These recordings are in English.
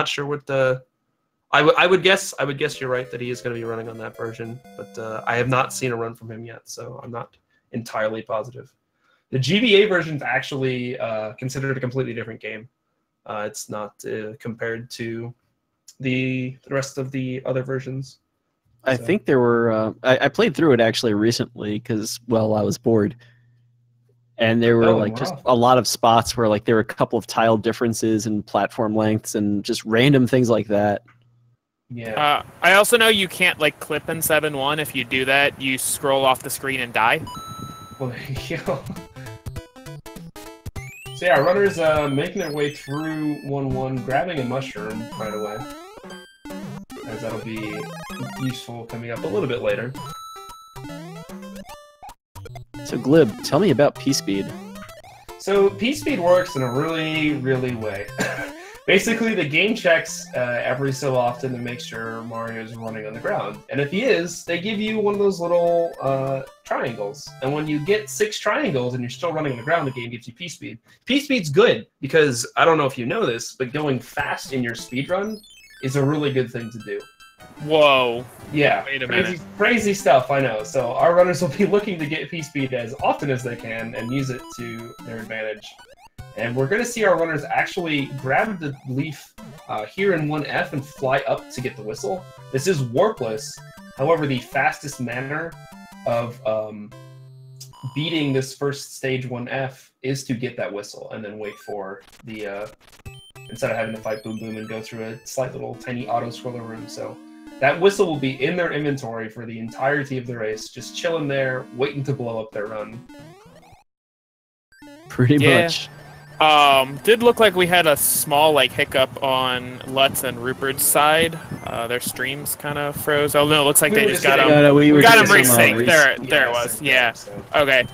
not sure what the. I would guess you're right that he is going to be running on that version, but I have not seen a run from him yet, so I'm not entirely positive. The GBA version is actually considered a completely different game. It's not compared to the rest of the other versions. I think there were. I played through it actually recently because, well, I was bored, and there were just a lot of spots where there were a couple of tile differences in platform lengths and just random things like that. Yeah. I also know you can't clip in 7-1. If you do that, you scroll off the screen and die. Well, there you go. So yeah, runners making their way through 1-1, grabbing a mushroom right away, as that'll be useful coming up a little bit later. So Glib, tell me about P-Speed. So P-Speed works in a really way. Basically, the game checks every so often to make sure Mario's running on the ground. And if he is, they give you one of those little triangles. And when you get 6 triangles and you're still running on the ground, the game gives you P-Speed. P-Speed's good because, I don't know if you know this, but going fast in your speedrun is a really good thing to do. Whoa. Yeah, Wait a minute. Crazy stuff, I know. So our runners will be looking to get P-Speed as often as they can and use it to their advantage. And we're going to see our runners actually grab the leaf here in 1F and fly up to get the whistle. This is warpless. However, the fastest manner of beating this first stage 1F is to get that whistle and then wait for the... instead of having to fight Boom Boom and go through a slight little tiny auto-scroller room. So that whistle will be in their inventory for the entirety of the race, just chilling there, waiting to blow up their run. Pretty much. Did look like we had a small hiccup on Lutz and Rupert's side. Their streams kind of froze. Oh no, it looks like they just got them. No, we got them resynced. There it was. Yeah. Okay.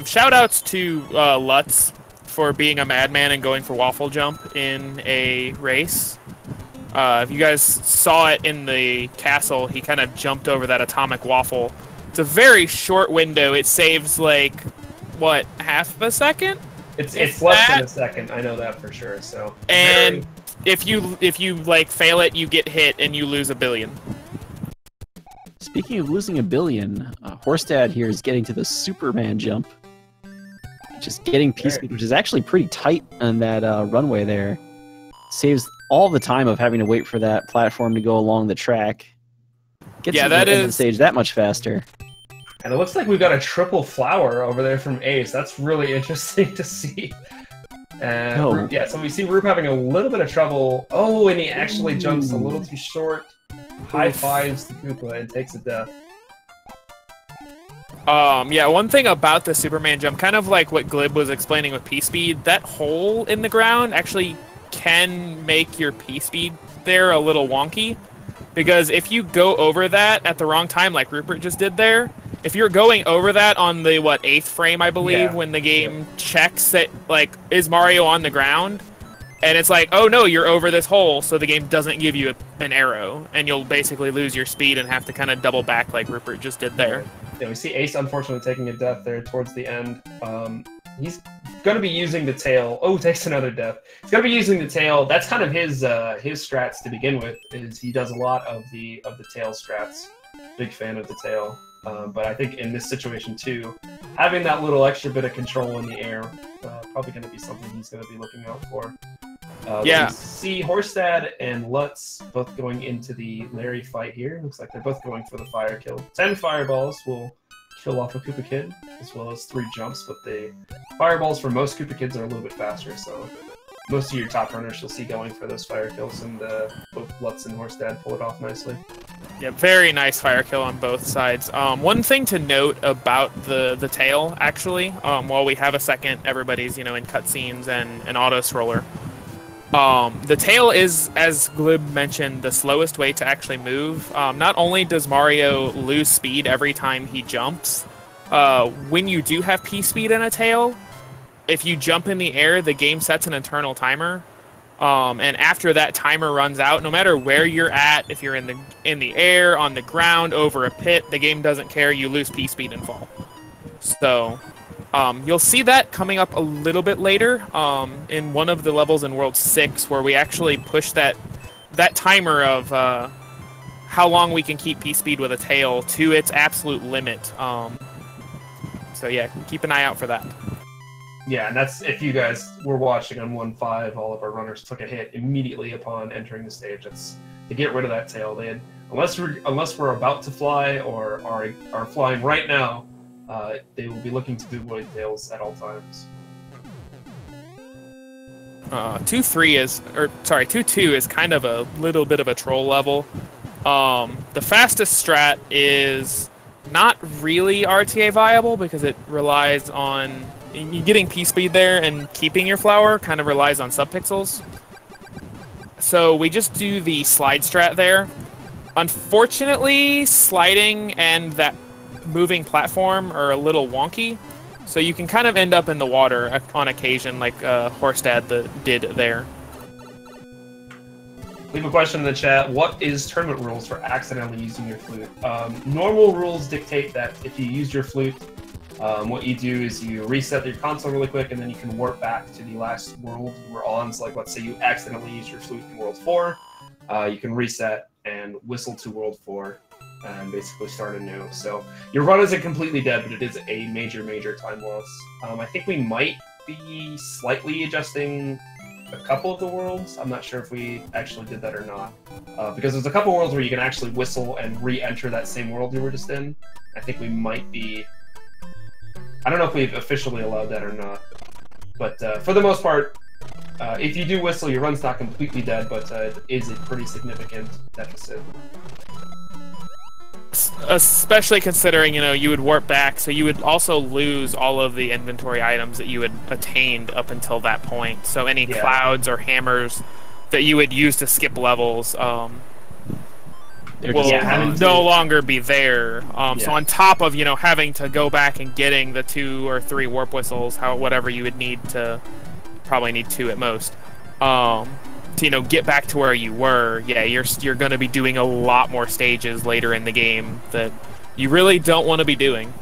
Shout outs to Lutz for being a madman and going for waffle jump in a race. If you guys saw it in the castle, he kind of jumped over that atomic waffle. It's a very short window. It saves what, half a second? It's less than a second. I know that for sure. So. And if you fail it, you get hit and you lose $1 billion. Speaking of losing $1 billion, Horsedad here is getting to the Superman jump. Just getting P-Speed, which is actually pretty tight on that runway there. Saves all the time of having to wait for that platform to go along the track. Gets to the end of the stage that much faster. And it looks like we've got a triple flower over there from Ace. That's really interesting to see. And yeah, so we see Roop having a little bit of trouble. Oh, and he actually jumps a little too short. High fives the Koopa and takes a death. Yeah, one thing about the Superman jump, kind of like what Glib was explaining with P-Speed, that hole in the ground actually can make your P-Speed there a little wonky. Because if you go over that at the wrong time, like Rupert just did there, if you're going over that on the, 8th frame, I believe, when the game checks that, is Mario on the ground? And it's oh no, you're over this hole, so the game doesn't give you an arrow, and you'll basically lose your speed and have to kind of double back like Rupert just did there. Yeah, we see Ace unfortunately taking a death there towards the end. He's going to be using the tail. Oh, takes another death. He's going to be using the tail. That's kind of his strats to begin with. Is he does a lot of the tail strats. Big fan of the tail. But I think in this situation too, having that little extra bit of control in the air, probably going to be something he's going to be looking out for. Yeah. We see Horsedad and Lutz both going into the Larry fight here. Looks like they're both going for the fire kill. 10 fireballs will kill off a Koopa Kid, as well as 3 jumps, but the fireballs for most Koopa Kids are a little bit faster, so most of your top runners you'll see going for those fire kills, and both Lutz and Horsedad pull it off nicely. Yeah, very nice fire kill on both sides. One thing to note about the tail, actually, while we have a second, everybody's in cutscenes and an auto-scroller. The tail is, as Glib mentioned, the slowest way to actually move. Not only does Mario lose speed every time he jumps, when you do have P-Speed in a tail, if you jump in the air, the game sets an internal timer. And after that timer runs out, no matter where you're at, if you're in the air, on the ground, over a pit, the game doesn't care. You lose P-Speed and fall. So you'll see that coming up a little bit later in one of the levels in World 6, where we actually push that that timer of how long we can keep P-Speed with a tail to its absolute limit. So yeah, keep an eye out for that. Yeah, and that's if you guys were watching on 1.5, all of our runners took a hit immediately upon entering the stage. That's to get rid of that tail. They had, unless we're about to fly or are flying right now, they will be looking to do void tails at all times. 2.2 is kind of a little bit of a troll level. The fastest strat is not really RTA viable because it relies on getting P-Speed there, and keeping your flower kind of relies on subpixels. So we just do the slide strat there. Unfortunately, sliding and that moving platform are a little wonky, so you can kind of end up in the water on occasion, like Horsedad did there. Leave a question in the chat. What is tournament rules for accidentally using your flute? Normal rules dictate that if you use your flute, what you do is you reset your console really quick, and then you can warp back to the last world you were on. So, like, let's say you accidentally used your flute in World 4, you can reset and whistle to World 4 and basically start anew. So your run isn't completely dead, but it is a major, major time loss. I think we might be slightly adjusting a couple of the worlds. I'm not sure if we actually did that or not, because there's a couple worlds where you can actually whistle and re-enter that same world you were just in. I think we might be... I don't know if we've officially allowed that or not, but for the most part, if you do whistle, your run's not completely dead, but it is a pretty significant deficit. Especially considering, you know, you would warp back, so you would also lose all of the inventory items that you had attained up until that point. So any clouds or hammers that you would use to skip levels will no longer be there. So on top of, you know, having to go back and getting the 2 or 3 warp whistles, whatever you would need to, probably need 2 at most, to, you know, get back to where you were, you're going to be doing a lot more stages later in the game that you really don't want to be doing.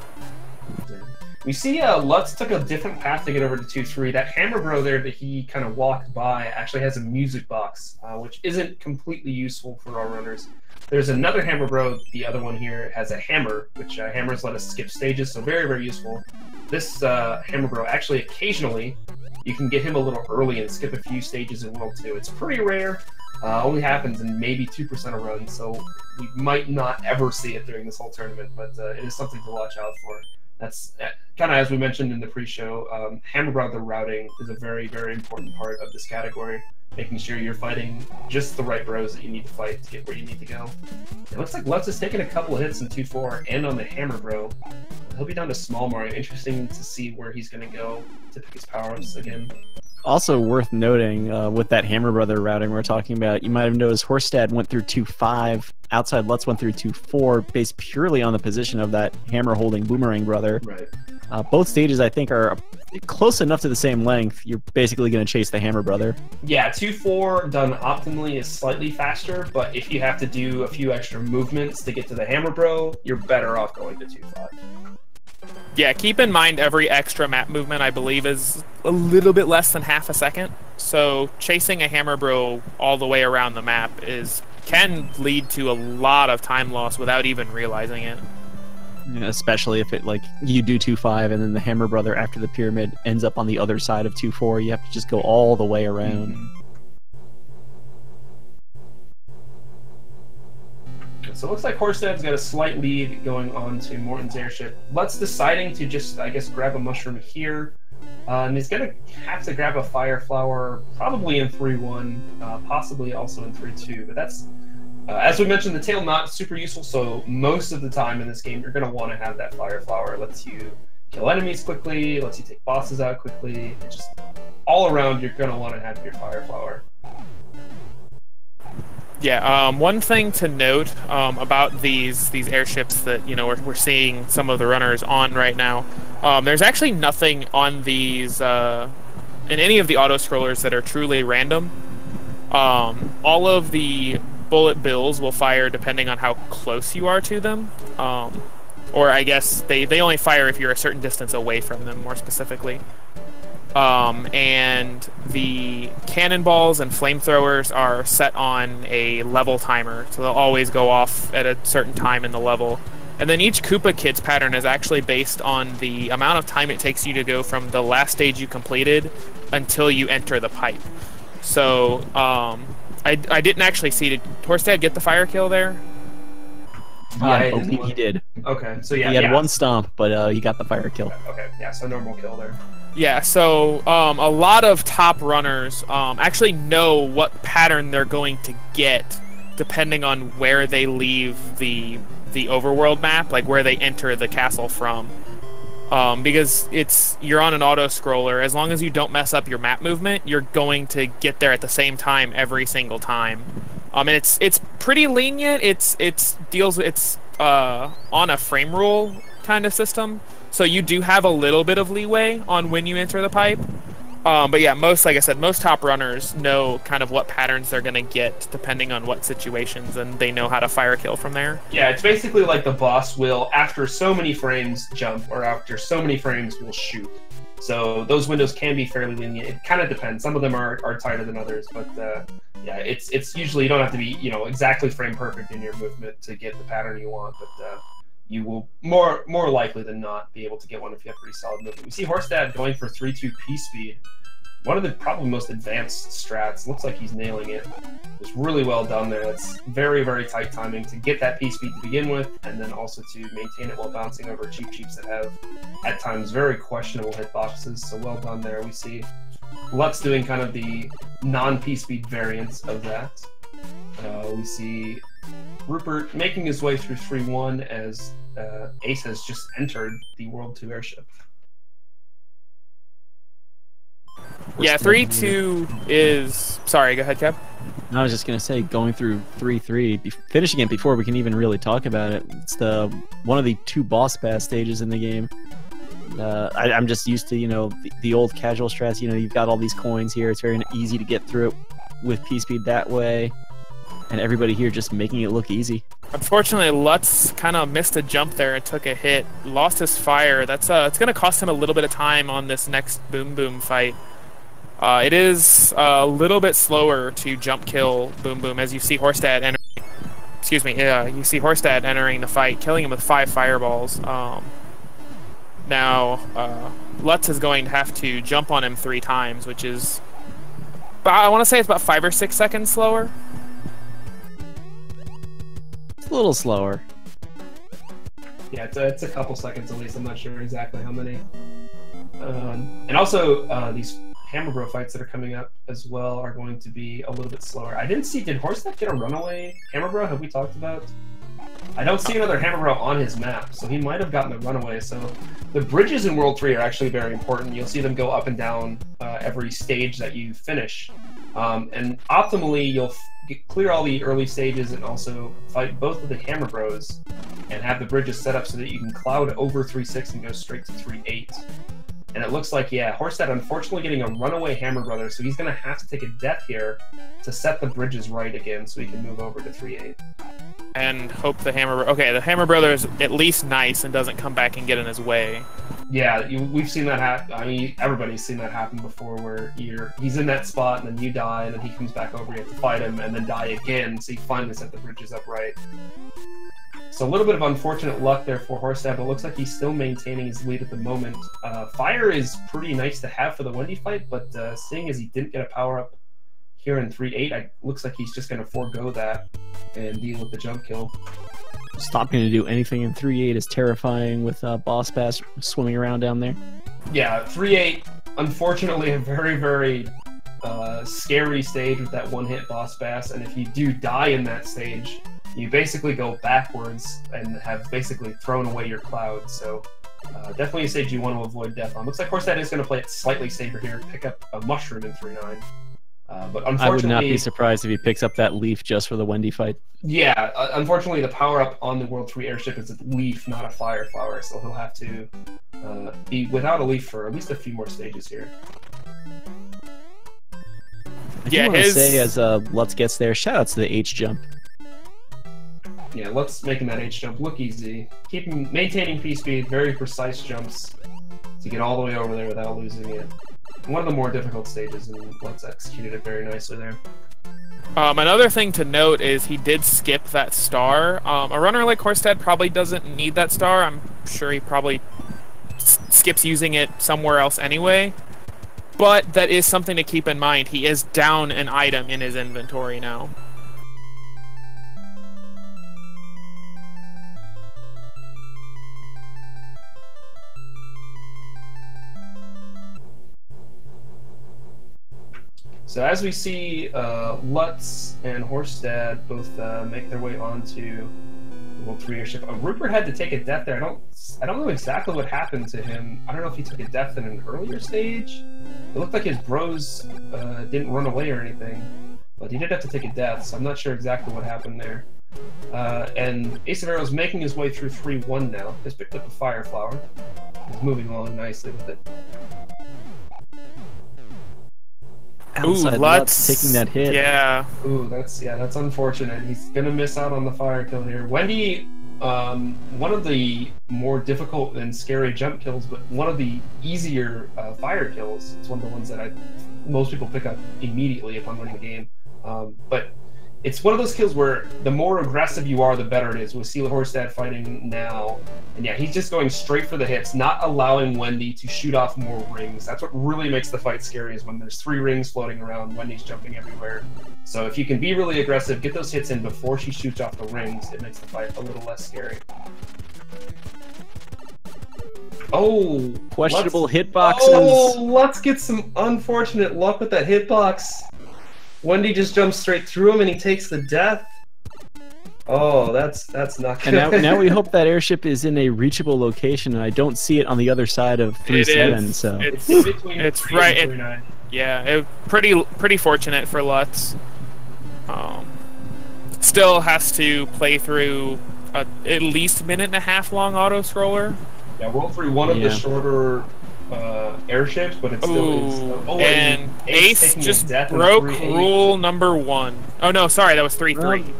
We see Lutz took a different path to get over to 2.3. That hammer bro there that he kind of walked by actually has a music box, which isn't completely useful for our runners. There's another hammer bro, the other one here, has a hammer, which hammers let us skip stages, so very, very useful. This hammer bro, actually, occasionally, you can get him a little early and skip a few stages in World 2. It's pretty rare. Only happens in maybe 2% of runs, so we might not ever see it during this whole tournament, but it is something to watch out for. That's kind of as we mentioned in the pre-show, hammer brother routing is a very, very important part of this category, making sure you're fighting just the right bros that you need to fight to get where you need to go. It looks like Lutz has taken a couple of hits in 2.4 and on the hammer bro. He'll be down to small Mario. Interesting to see where he's going to go to pick his power-ups again. Also worth noting, with that Hammer Brother routing we're talking about, you might have noticed Horsedad went through 2.5, outside Lutz went through 2.4, based purely on the position of that hammer-holding Boomerang Brother. Right. Both stages, I think, are close enough to the same length. You're basically going to chase the Hammer Brother. Yeah, 2.4 done optimally is slightly faster, but if you have to do a few extra movements to get to the Hammer Bro, you're better off going to 2.5. Yeah, keep in mind every extra map movement, I believe, is a little bit less than half a second. So chasing a Hammer Bro all the way around the map can lead to a lot of time loss without even realizing it. Yeah, especially if it, like, you do 2.5 and then the Hammer Brother after the pyramid ends up on the other side of 2.4. You have to just go all the way around. Mm-hmm. So it looks like Horsedad's got a slight lead going on to Morton's airship. Lutz deciding to just, I guess, grab a mushroom here. And he's going to have to grab a fire flower probably in 3.1, possibly also in 3.2. But that's, as we mentioned, the tail not super useful, so most of the time in this game you're going to want to have that fire flower. It lets you kill enemies quickly, lets you take bosses out quickly. It just, all around you're going to want to have your fire flower. Yeah, one thing to note about these airships that, you know, we're seeing some of the runners on right now. There's actually nothing on these in any of the auto scrollers that are truly random. All of the bullet bills will fire depending on how close you are to them, or I guess they only fire if you're a certain distance away from them, more specifically. and the cannonballs and flamethrowers are set on a level timer, so they'll always go off at a certain time in the level. And then each Koopa Kids pattern is actually based on the amount of time it takes you to go from the last stage you completed until you enter the pipe. So I didn't actually see, did Horsedad get the fire kill there? I believe he did. Okay, so yeah, he had one stomp, but he got the fire kill. Okay, yeah, so normal kill there. Yeah, so a lot of top runners actually know what pattern they're going to get depending on where they leave the overworld map, like where they enter the castle from. Because you're on an auto scroller. As long as you don't mess up your map movement, you're going to get there at the same time every single time. And it's pretty lenient. It's on a frame rule kind of system, so you do have a little bit of leeway on when you enter the pipe. But yeah, like I said, most top runners know kind of what patterns they're gonna get depending on what situations, and they know how to fire kill from there. Yeah, it's basically like the boss will, after so many frames, jump, or after so many frames, will shoot. So those windows can be fairly lenient. It kind of depends. Some of them are tighter than others, but yeah, it's usually, you don't have to be exactly frame perfect in your movement to get the pattern you want, but you will more likely than not be able to get one if you have pretty solid movement. We see Horsedad going for 3-2 P-speed. One of the probably most advanced strats. Looks like he's nailing it. It's really well done there. It's very, very tight timing to get that P-speed to begin with, and then also to maintain it while bouncing over Cheeps that have, at times, very questionable hitboxes. So well done there. We see Lutz doing kind of the non-P-speed variants of that. We see Roopert making his way through 3-1 as Ace has just entered the World 2 airship. Yeah, 3-2 is... Sorry, go ahead, Kev. I was just going to say, going through 3-3, finishing it before we can even really talk about it, it's one of the 2 boss pass stages in the game. I'm just used to, the old casual strats. You've got all these coins here. It's very easy to get through it with P-speed that way. And everybody here just making it look easy. Unfortunately, Lutz kind of missed a jump there and took a hit. Lost his fire. That's it's going to cost him a little bit of time on this next Boom Boom fight. It is a little bit slower to jump kill Boom Boom, as you see Horsedad you see Horsedad entering the fight, killing him with 5 fireballs. Now, Lutz is going to have to jump on him 3 times, which is, I want to say it's about 5 or 6 seconds slower. It's a little slower. Yeah, it's a couple seconds at least. I'm not sure exactly how many. And also, these Hammer Bro fights that are coming up as well are going to be a little bit slower. I didn't see, did Horsedad get a runaway Hammer Bro? Have we talked about? I don't see another Hammer Bro on his map, so he might have gotten a runaway. So the bridges in World 3 are actually very important. You'll see them go up and down every stage that you finish. And optimally, you'll clear all the early stages and also fight both of the Hammer Bros and have the bridges set up so that you can cloud over 3-6 and go straight to 3-8. And it looks like, yeah, Horsedad unfortunately getting a runaway Hammer Brother, so he's going to have to take a death here to set the bridges right again so he can move over to 3-8. And hope the the Hammer Brother is at least nice and doesn't come back and get in his way. Yeah, we've seen that happen. I mean, everybody's seen that happen before, where he's in that spot and then you die, and then he comes back over, you have to fight him, and then die again, so you finally set the bridges up right. So a little bit of unfortunate luck there for Horsedad, but it looks like he's still maintaining his lead at the moment. Fire is pretty nice to have for the Wendy fight, but seeing as he didn't get a power-up here in 3-8, it looks like he's just going to forego that and deal with the jump kill. It's not going to do anything in 3-8 is terrifying with Boss Bass swimming around down there. Yeah, 3-8, unfortunately, a very, very scary stage with that one-hit Boss Bass, and if you do die in that stage, you basically go backwards and have basically thrown away your cloud. So definitely a stage you want to avoid death on. Looks like Horsedad is going to play it slightly safer here, pick up a mushroom in 3-9. But unfortunately, I would not be surprised if he picks up that leaf just for the Wendy fight. Yeah, unfortunately, the power-up on the World 3 airship is a leaf, not a fire flower, so he'll have to be without a leaf for at least a few more stages here. I do want to say, as Lutz gets there, shout-out to the H jump. Yeah, Lutz making that H jump look easy. Maintaining P-speed, very precise jumps to get all the way over there without losing it. one of the more difficult stages, and Lutz executed it very nicely there. Another thing to note is he did skip that star. A runner like Horsedad probably doesn't need that star. I'm sure he probably skips using it somewhere else anyway. But that is something to keep in mind. He is down an item in his inventory now. So as we see, Lutz and Horsedad both make their way onto the World 3 airship. Roopert had to take a death there. I don't know exactly what happened to him. I don't know if he took a death in an earlier stage. It looked like his bros didn't run away or anything, but he did have to take a death, so I'm not sure exactly what happened there. And AceOfArrows making his way through 3-1 now. He's picked up a Fire Flower. He's moving along nicely with it. Ooh, Lutz taking that hit. Yeah. Ooh, that's unfortunate. He's gonna miss out on the fire kill here. Wendy, one of the more difficult and scary jump kills, but one of the easier fire kills. It's one of the ones that most people pick up immediately upon winning the game. But it's one of those kills where the more aggressive you are, the better it is. We see Horsedad fighting now, and yeah, he's just going straight for the hits, not allowing Wendy to shoot off more rings. That's what really makes the fight scary, is when there's 3 rings floating around, Wendy's jumping everywhere. So if you can be really aggressive, get those hits in before she shoots off the rings, it makes the fight a little less scary. Oh! Questionable hitboxes. Oh, let's get some unfortunate luck with that hitbox. Wendy just jumps straight through him and he takes the death. Oh, that's not good. And now we hope that airship is in a reachable location, and I don't see it on the other side of 3-7. So it's right. Pretty fortunate for Lutz. Still has to play through at least 1.5 long auto scroller. Yeah, World 3, one of the shorter airships, but it's still. And Ace just broke rule number 1. Oh no, sorry, that was 3-3.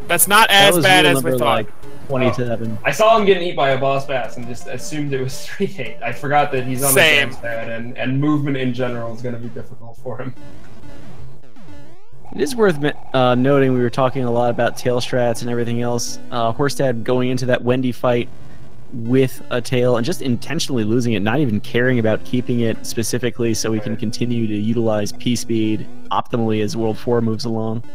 That's not as bad as we thought. 27. I saw him getting eat by a boss bass and just assumed it was 3-8. I forgot that he's on the dance pad, and movement in general is going to be difficult for him. It is worth noting, we were talking a lot about tail strats and everything else. Horsedad going into that Wendy fight with a tail and just intentionally losing it, not even caring about keeping it specifically so we can continue to utilize P-Speed optimally as World 4 moves along.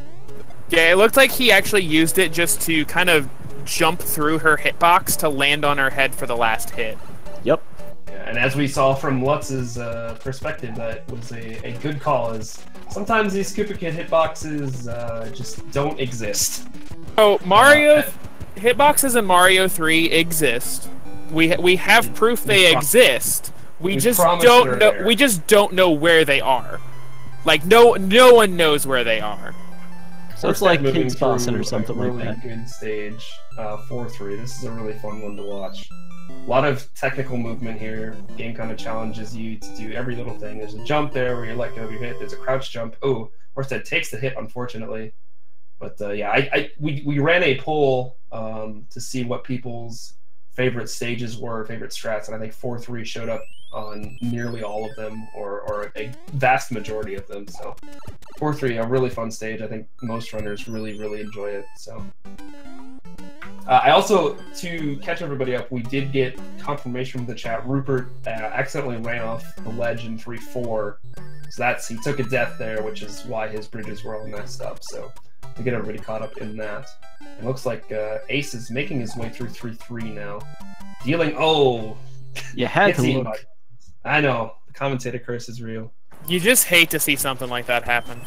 Yeah, it looked like he actually used it just to kind of jump through her hitbox to land on her head for the last hit. Yep. Yeah, and as we saw from Lutz's perspective, that was a good call, as sometimes these Koopa Kid hitboxes just don't exist. Oh, Mario... hitboxes in Mario 3 exist. We have proof they exist. We just don't know. We just don't know where they are. Like no one knows where they are. So it's like King's Boston or something like that. Really good stage, 4-3. This is a really fun one to watch. A lot of technical movement here. The game kind of challenges you to do every little thing. There's a jump there where you let go of your hit. There's a crouch jump. Oh, Horsedad takes the hit, unfortunately. But yeah, we ran a poll to see what people's favorite stages were, favorite strats, and I think 4-3 showed up on nearly all of them, or a vast majority of them. So 4-3, a really fun stage. I think most runners really enjoy it. So I also, to catch everybody up, we did get confirmation from the chat. Roopert accidentally ran off the ledge in 3-4, so he took a death there, which is why his bridges were all messed up. So to get everybody caught up in that. It looks like Ace is making his way through 3-3 now. Dealing... Oh! You had to look. I know. The commentator curse is real. You just hate to see something like that happen.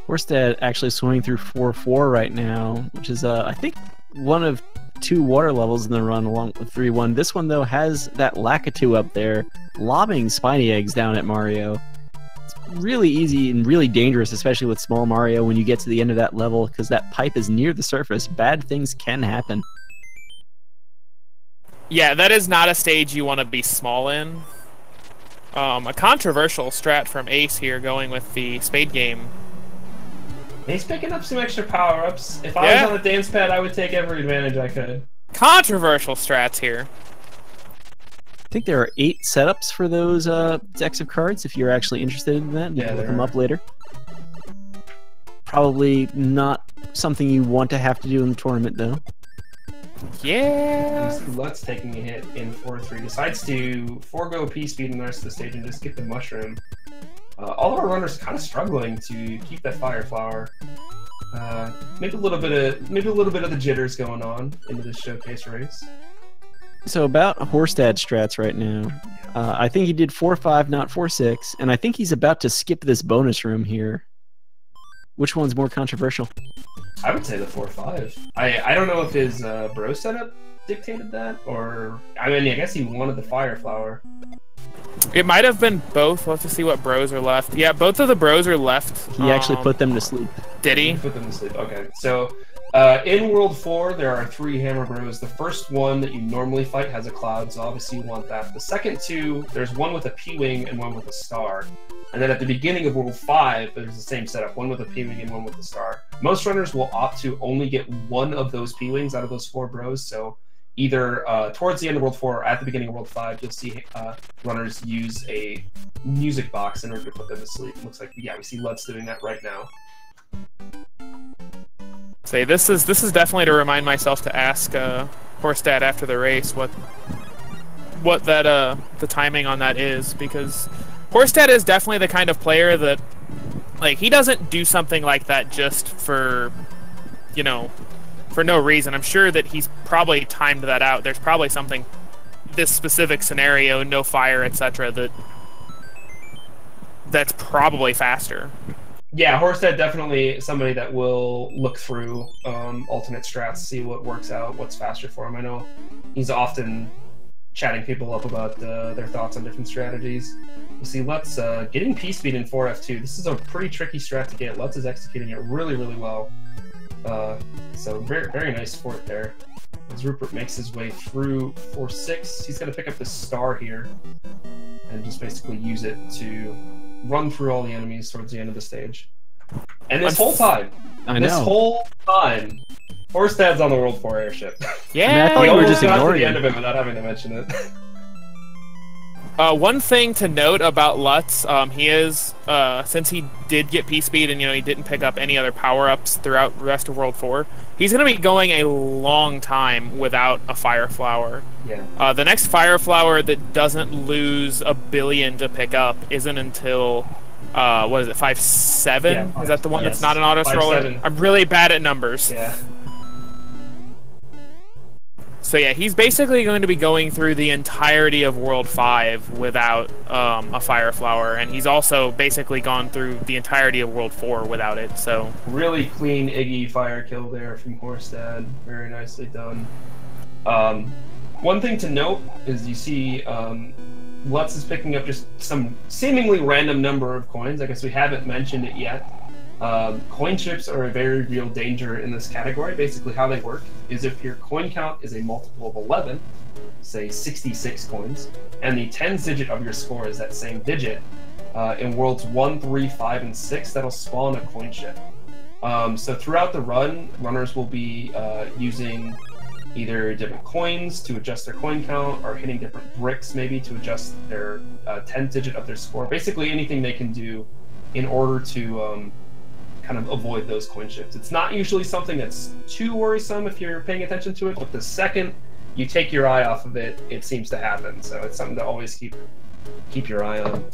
Horsedad actually swimming through 4-4 right now, which is, I think, one of 2 water levels in the run along with 3-1. This one, though, has that Lakitu up there, lobbing spiny eggs down at Mario. Really easy and really dangerous, especially with small Mario when you get to the end of that level, because that pipe is near the surface. Bad things can happen. Yeah, that is not a stage you want to be small in. A controversial strat from Ace here, going with the Spade game. He's picking up some extra power-ups. If I was on the dance pad, I would take every advantage I could. Controversial strats here. I think there are 8 setups for those decks of cards if you're actually interested in that. You can look them up later. Probably not something you want to have to do in the tournament, though. Yeah. Lutz taking a hit in 4-3 decides to forego P-Speed in the rest of the stage and just get the Mushroom. All of our runners kind of struggling to keep that Fire Flower. Maybe a little bit of the jitters going on into this showcase race. So about Horsedad strats right now, I think he did 4-5, not 4-6, and I think he's about to skip this bonus room here. Which one's more controversial? I would say the 4-5. I don't know if his bro setup dictated that, or I mean, I guess he wanted the Fire Flower. It might have been both. We'll have to see what bros are left. Yeah, both of the bros are left. He actually put them to sleep. Did he? He put them to sleep. Okay, so in World 4, there are 3 Hammer Bros. The first one that you normally fight has a cloud, so obviously you want that. The second 2, there's one with a P-Wing and one with a star. And then at the beginning of World 5, there's the same setup, one with a P-Wing and one with a star. Most runners will opt to only get one of those P-Wings out of those 4 bros, so either towards the end of World 4 or at the beginning of World 5, you'll see runners use a music box in order to put them to sleep. Looks like, yeah, we see Lutz doing that right now. Say this is definitely to remind myself to ask Horsedad after the race what that the timing on that is, because Horsedad is definitely the kind of player that, like, he doesn't do something like that just for, you know, for no reason. I'm sure that he's probably timed that out. There's probably something, this specific scenario, no fire, etc., that's probably faster. Yeah, Horsedad definitely somebody that will look through alternate strats, see what works out, what's faster for him. I know he's often chatting people up about their thoughts on different strategies. You see Lutz getting P-Speed in 4F2. This is a pretty tricky strat to get. Lutz is executing it really, really well. So very, very nice fort there. As Rupert makes his way through 4-6, he's going to pick up the star here and just basically use it to run through all the enemies towards the end of the stage. And this whole time, Horsedad's on the World 4 airship. Yeah, I mean, I thought you were just ignoring the end of it without having to mention it. One thing to note about Lutz, he is, since he did get P-Speed and, you know, he didn't pick up any other power-ups throughout the rest of World 4, he's going to be going a long time without a Fire Flower. Yeah. The next Fire Flower that doesn't lose a billion to pick up isn't until, what is it, 5-7? Yeah, is that the one that's not an auto-scroller? I'm really bad at numbers. Yeah. So yeah, he's basically going to be going through the entirety of World 5 without a Fire Flower, and he's also basically gone through the entirety of World 4 without it, so... Really clean Iggy fire kill there from Horsedad. Very nicely done. One thing to note is you see Lutz is picking up just some seemingly random number of coins. I guess we haven't mentioned it yet. Coin chips are a very real danger in this category. Basically how they work is if your coin count is a multiple of 11, say 66 coins, and the 10th digit of your score is that same digit, in worlds 1, 3, 5, and 6, that'll spawn a coin chip. So throughout the run, runners will be using either different coins to adjust their coin count, or hitting different bricks maybe to adjust their 10th digit of their score. Basically anything they can do in order to kind of avoid those coin shifts. It's not usually something that's too worrisome if you're paying attention to it, but the second you take your eye off of it, it seems to happen. So it's something to always keep your eye on.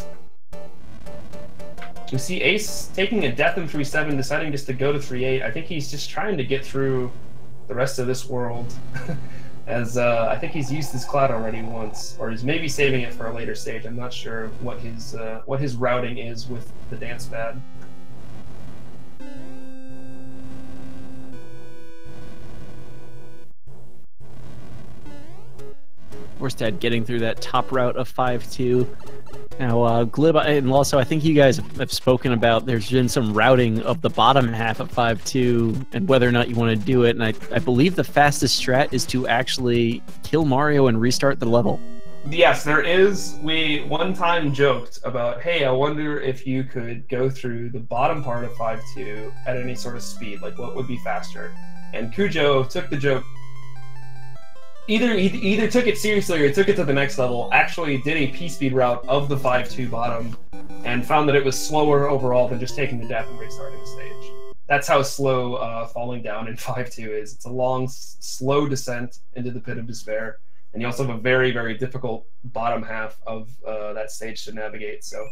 You see Ace taking a death in 3-7, deciding just to go to 3-8. I think he's just trying to get through the rest of this world, as I think he's used his cloud already once, or he's maybe saving it for a later stage. I'm not sure what his routing is with the dance pad. Horsedad getting through that top route of 5-2. Now, Glib, and also I think you guys have spoken about there's been some routing of the bottom half of 5-2 and whether or not you want to do it, and I believe the fastest strat is to actually kill Mario and restart the level. Yes, there is. We one time joked about, hey, I wonder if you could go through the bottom part of 5-2 at any sort of speed, like what would be faster? And Cujo took the joke either took it seriously or took it to the next level, actually did a P-speed route of the 5-2 bottom, and found that it was slower overall than just taking the death and restarting the stage. That's how slow falling down in 5-2 is. It's a long, slow descent into the pit of despair, and you also have a very, very difficult bottom half of that stage to navigate. So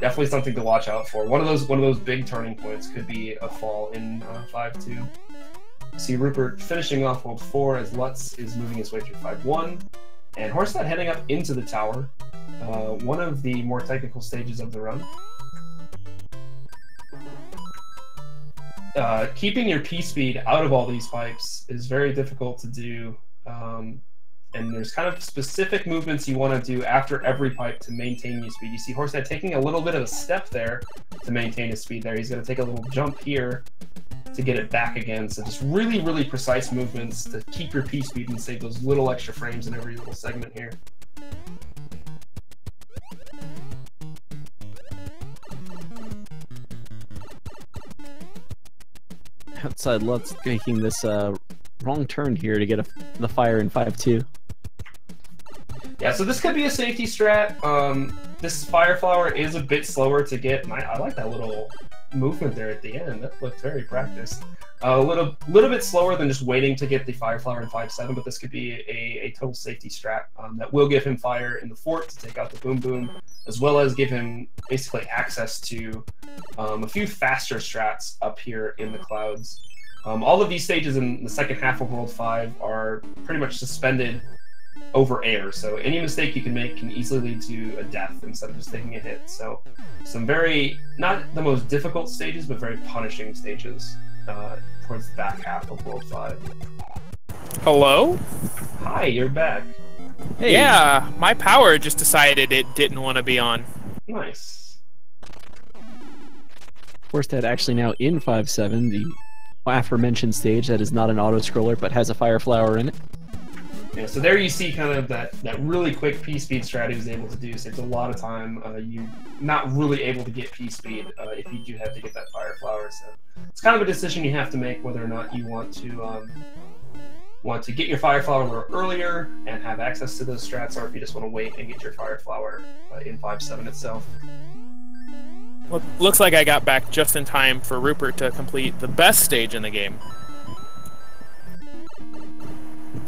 definitely something to watch out for. One of those big turning points could be a fall in 5-2. See Roopert finishing off World 4 as Lutz is moving his way through 5-1, and Horsedad heading up into the tower, one of the more technical stages of the run. Keeping your P-speed out of all these pipes is very difficult to do, and there's kind of specific movements you want to do after every pipe to maintain your speed. You see Horsedad taking a little bit of a step there to maintain his speed there. He's going to take a little jump here to get it back again. So just really, really precise movements to keep your P-speed and save those little extra frames in every little segment here. Outside Lutz making this wrong turn here to get the fire in 5-2. Yeah, so this could be a safety strat. This Fire Flower is a bit slower to get, and I like that little movement there at the end. That looked very practiced. A little bit slower than just waiting to get the Fire Flower in 5-7, but this could be a total safety strat that will give him fire in the fort to take out the Boom Boom, as well as give him basically access to a few faster strats up here in the clouds. All of these stages in the second half of World 5 are pretty much suspended over air, so any mistake you can make can easily lead to a death instead of just taking a hit. So some very, not the most difficult stages, but very punishing stages towards the back half of World 5. Hello? Hi, you're back. Hey. Yeah, my power just decided it didn't want to be on. Nice. Horsedad actually now in 5-7, the aforementioned stage that is not an auto-scroller but has a Fire Flower in it. Yeah, so there you see kind of that really quick P-speed strat he was able to do. Saves a lot of time. You're not really able to get P-speed if you do have to get that Fire Flower. So it's kind of a decision you have to make whether or not you want to get your Fire Flower a little earlier and have access to those strats, or if you just want to wait and get your Fire Flower in 5-7 itself. Well, looks like I got back just in time for Roopert to complete the best stage in the game.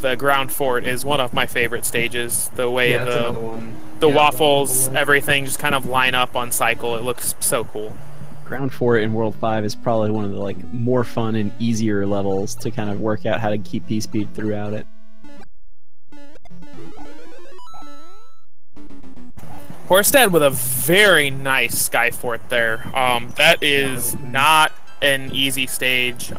The ground fort is one of my favorite stages. The way the waffles, everything just kind of line up on cycle. It looks so cool. Ground fort in World 5 is probably one of the more fun and easier levels to kind of work out how to keep P-speed throughout it. Horsedad with a very nice sky fort there. That is not an easy stage.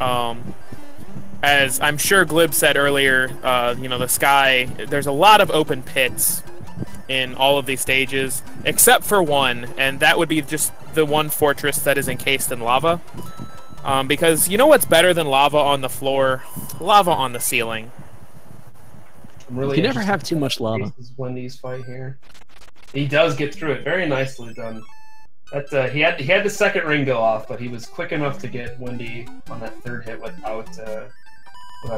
As I'm sure Glib said earlier, the sky, there's a lot of open pits in all of these stages, except for one, and that would be just the one fortress that is encased in lava. Because you know what's better than lava on the floor? Lava on the ceiling. Really, you never have too much lava. This is Wendy's fight here. He does get through it. Very nicely done. That he had the second ring go off, but he was quick enough to get Wendy on that third hit without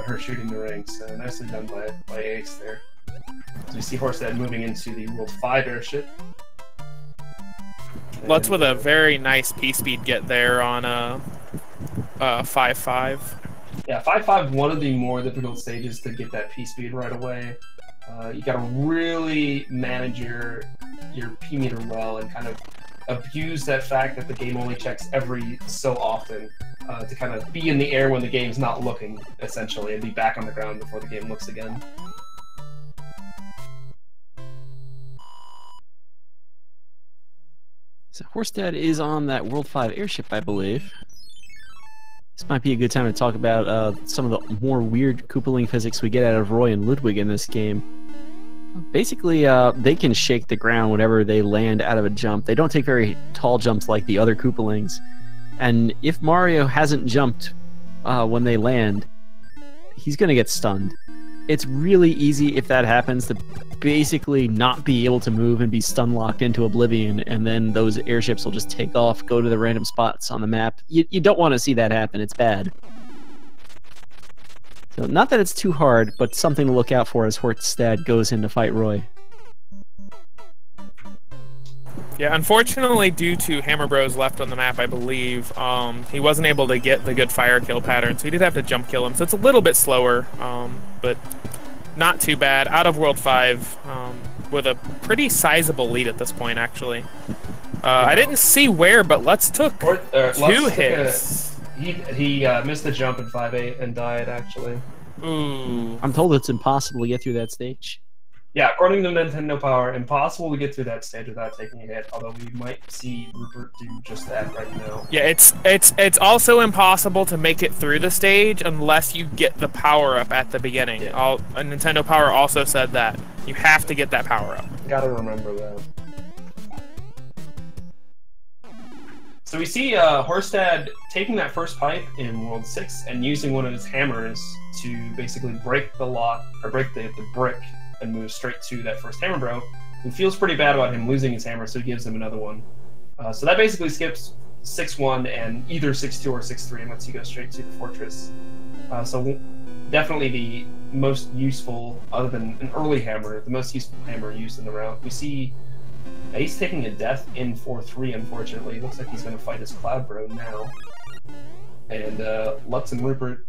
her shooting the ring. So nicely done by Ace there. So we see Horsedad moving into the World 5 airship. Lutz with a very nice P-speed get there on 5-5. Yeah, 5-5, one of the more difficult stages to get that P-speed right away. You got to really manage your P-meter well and kind of abuse that fact that the game only checks every so often to kind of be in the air when the game's not looking, essentially, and be back on the ground before the game looks again. So Horsedad is on that World 5 airship, I believe. This might be a good time to talk about some of the more weird Koopaling physics we get out of Roy and Ludwig in this game. Basically, they can shake the ground whenever they land out of a jump. They don't take very tall jumps like the other Koopalings. And if Mario hasn't jumped when they land, he's going to get stunned. It's really easy if that happens to basically not be able to move and be stun locked into oblivion, and then those airships will just take off, go to the random spots on the map. You don't want to see that happen. It's bad. So not that it's too hard, but something to look out for as Horsedad goes in to fight Roy. Yeah, unfortunately, due to Hammer Bros left on the map, I believe, he wasn't able to get the good fire kill pattern, so he did have to jump kill him. So it's a little bit slower, but not too bad. Out of World 5, with a pretty sizable lead at this point, actually. I didn't see where, but Lutz took 2 hits. He missed the jump in 5-8 and died, actually. Ooh. I'm told it's impossible to get through that stage. Yeah, according to Nintendo Power, impossible to get through that stage without taking a hit, although we might see Roopert do just that right now. Yeah, it's also impossible to make it through the stage unless you get the power-up at the beginning. Yeah. Nintendo Power also said that. You have to get that power-up. Gotta remember that. So we see Horsedad taking that first pipe in World 6 and using one of his hammers to basically break the lock, or break the brick, and move straight to that first hammer bro, who feels pretty bad about him losing his hammer, so he gives him another one. So that basically skips 6-1 and either 6-2 or 6-3 and lets you go straight to the fortress. So definitely the most useful, other than an early hammer, the most useful hammer used in the route. We see Ace taking a death in 4-3, unfortunately. Looks like he's going to fight his Cloud Bro now. And Lutz and Roopert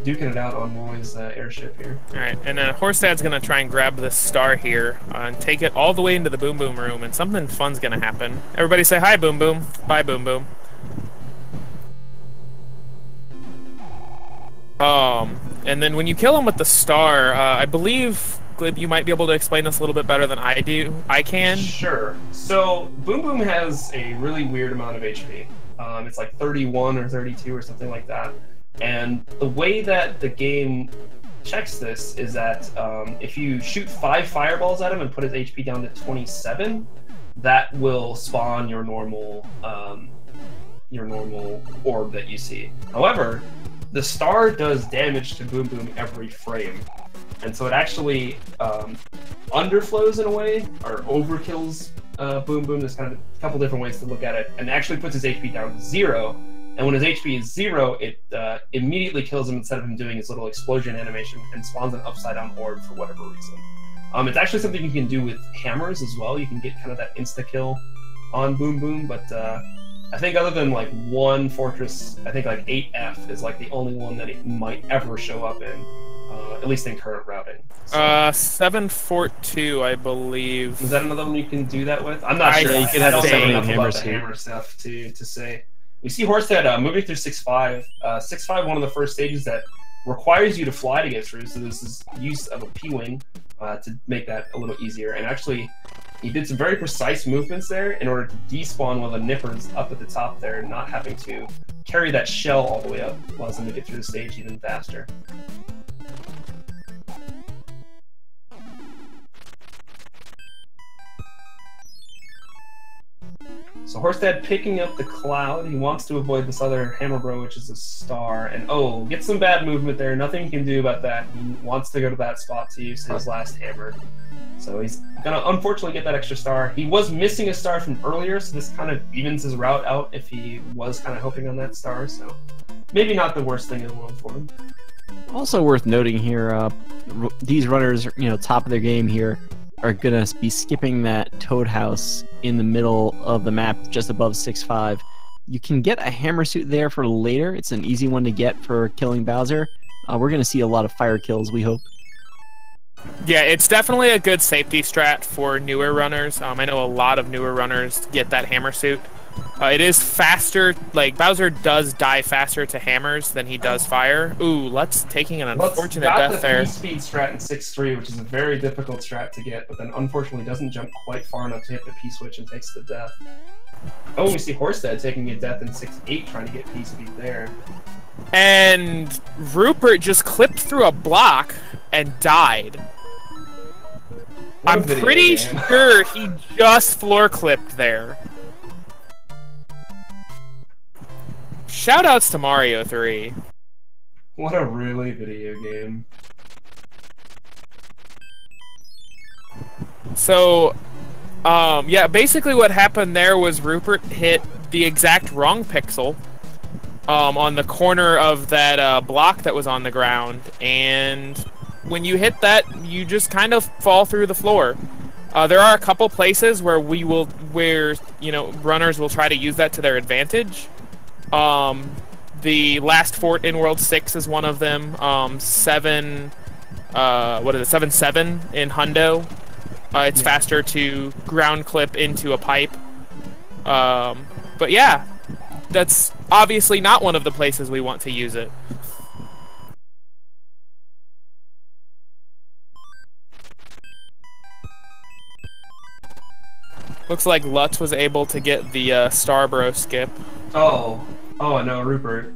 duking it out on Roy's airship here. Alright, and Horsedad's going to try and grab this star here and take it all the way into the Boom Boom room, and something fun's going to happen. Everybody say hi, Boom Boom. Bye, Boom Boom. And then when you kill him with the star, I believe, Glib, you might be able to explain this a little bit better than I can. Sure. So, Boom Boom has a really weird amount of HP. It's like 31 or 32 or something like that. And the way that the game checks this is that if you shoot 5 fireballs at him and put his HP down to 27, that will spawn your normal orb that you see. However, the star does damage to Boom Boom every frame. And so it actually underflows in a way, or overkills Boom Boom. There's kind of a couple different ways to look at it, and actually puts his HP down to 0. And when his HP is 0, it immediately kills him instead of him doing his little explosion animation and spawns an upside-down orb for whatever reason. It's actually something you can do with hammers as well. You can get kind of that insta-kill on Boom Boom, but I think other than like one fortress, I think like 8F is like the only one that it might ever show up in. At least in current routing. So. 7-4-2, I believe. Is that another one you can do that with? I'm not sure. You can have the hammer stuff to say. We see Horsedad moving through 6-5. 6-5, one of the first stages that requires you to fly to get through, so this is use of a P-Wing to make that a little easier. And actually, he did some very precise movements there in order to despawn one of the nippers up at the top there, not having to carry that shell all the way up, allows him to get through the stage even faster. So Horsedad picking up the Cloud. He wants to avoid this other Hammer Bro, which is a star. And oh, gets some bad movement there. Nothing he can do about that. He wants to go to that spot to use his last hammer. So he's going to unfortunately get that extra star. He was missing a star from earlier, so this kind of evens his route out if he was kind of hoping on that star. So maybe not the worst thing in the world for him. Also worth noting here, these runners, top of their game here, are going to be skipping that Toad House in the middle of the map just above 6-5. You can get a hammer suit there for later. It's an easy one to get for killing Bowser. We're going to see a lot of fire kills, we hope. Yeah, it's definitely a good safety strat for newer runners. I know a lot of newer runners get that hammer suit. It is faster, like Bowser does die faster to hammers than he does fire. Ooh, Lutz taking an unfortunate death there. Lutz got the P-speed strat in 6-3, which is a very difficult strat to get, but then unfortunately doesn't jump quite far enough to hit the P-switch and takes the death. Oh, we see Horsedad taking a death in 6-8, trying to get P-speed there. And Roopert just clipped through a block and died. I'm pretty sure he just floor clipped there. Shoutouts to Mario 3. What a really video game. So, yeah, basically what happened there was Roopert hit the exact wrong pixel, on the corner of that block that was on the ground, and when you hit that, you just kind of fall through the floor. There are a couple places where runners will try to use that to their advantage. The last fort in World 6 is one of them. 7-7 in Hundo. It's faster to ground clip into a pipe. But yeah, that's obviously not one of the places we want to use it. Looks like Lutz was able to get the Starbro skip. Oh no, Rupert.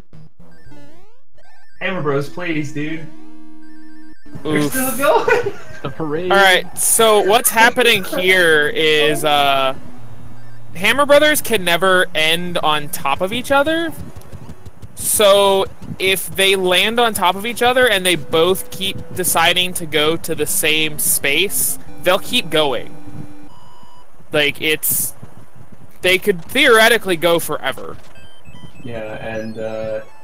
Hammer Bros, please, dude. You're still going. The parade. All right, so what's happening here is Hammer Brothers can never end on top of each other. So if they land on top of each other and they both keep deciding to go to the same space, they'll keep going. Like, they could theoretically go forever. Yeah, and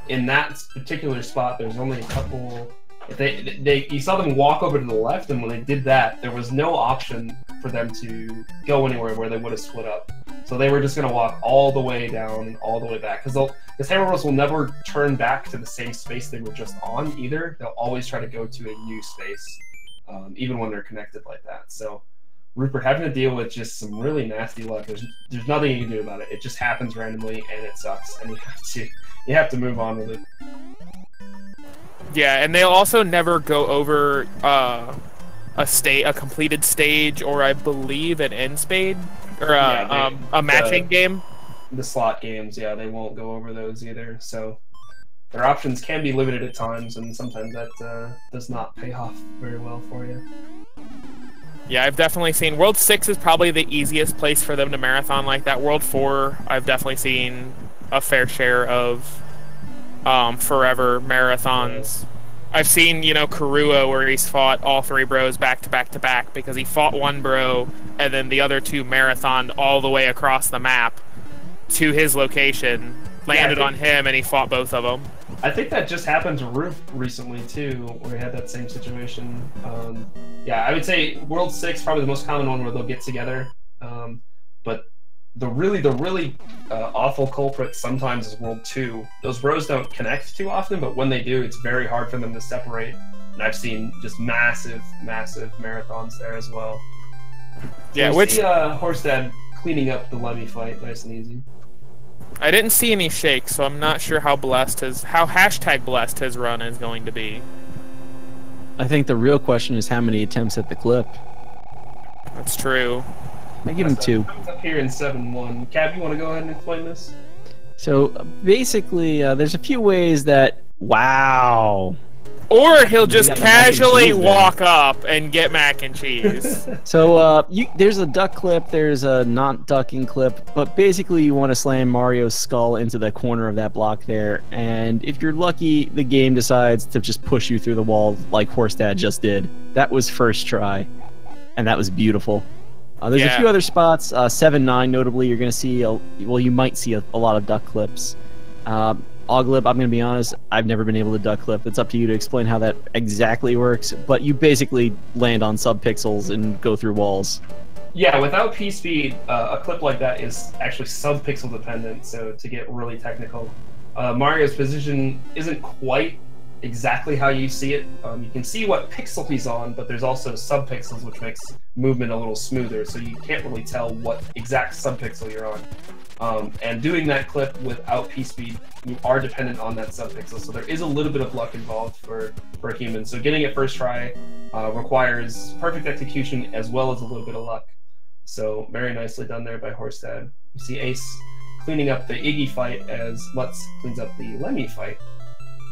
in that particular spot, there's only a couple. You saw them walk over to the left, and when they did that, there was no option for them to go anywhere where they would have split up. So they were just going to walk all the way down and all the way back. Because Hammer Bros will never turn back to the same space they were just on either. They'll always try to go to a new space, even when they're connected like that. So Rupert having to deal with just some really nasty luck. There's nothing you can do about it. It just happens randomly, and it sucks. And you have to move on with it. Yeah, and they'll also never go over a completed stage, or I believe an end spade, or a matching game. The slot games, yeah, they won't go over those either. So their options can be limited at times, and sometimes that does not pay off very well for you. Yeah, I've definitely seen World 6 is probably the easiest place for them to marathon like that. World 4, I've definitely seen a fair share of forever marathons. Yeah. I've seen, Karua, where he's fought all three bros back to back to back because he fought one bro and then the other two marathoned all the way across the map to his location, landed on him, and he fought both of them. I think that just happened to Roof recently too, where he had that same situation. Yeah, I would say World 6 probably the most common one where they'll get together. But the really awful culprit sometimes is World 2. Those bros don't connect too often, but when they do, it's very hard for them to separate. And I've seen just massive marathons there as well. Yeah, so see Horsedad cleaning up the Lemmy fight nice and easy. I didn't see any shakes, so I'm not sure how blessed how #blessed his run is going to be. I think the real question is how many attempts at the clip. That's true. I give him 2. Comes up here in 7-1. Cab, you want to go ahead and explain this? So basically, there's a few ways that Or he'll just casually walk up and get mac and cheese. So there's a duck clip, there's a not ducking clip, but basically you want to slam Mario's skull into the corner of that block there, and if you're lucky, the game decides to just push you through the wall like Horsedad just did. That was first try, and that was beautiful. There's a few other spots, 7-9 notably, you're going to see, you might see a lot of duck clips. Oglip, I'm going to be honest, I've never been able to duck clip. It's up to you to explain how that exactly works, but you basically land on sub-pixels and go through walls. Yeah, without P-Speed, a clip like that is actually sub-pixel dependent, so to get really technical. Mario's position isn't quite exactly how you see it. You can see what pixel he's on, but there's also sub-pixels, which makes movement a little smoother, so you can't really tell what exact sub-pixel you're on. And doing that clip without P-Speed, you are dependent on that sub-pixel, so there is a little bit of luck involved for a human. So getting it first try requires perfect execution as well as a little bit of luck. So very nicely done there by Horsedad. You see Ace cleaning up the Iggy fight as Lutz cleans up the Lemmy fight.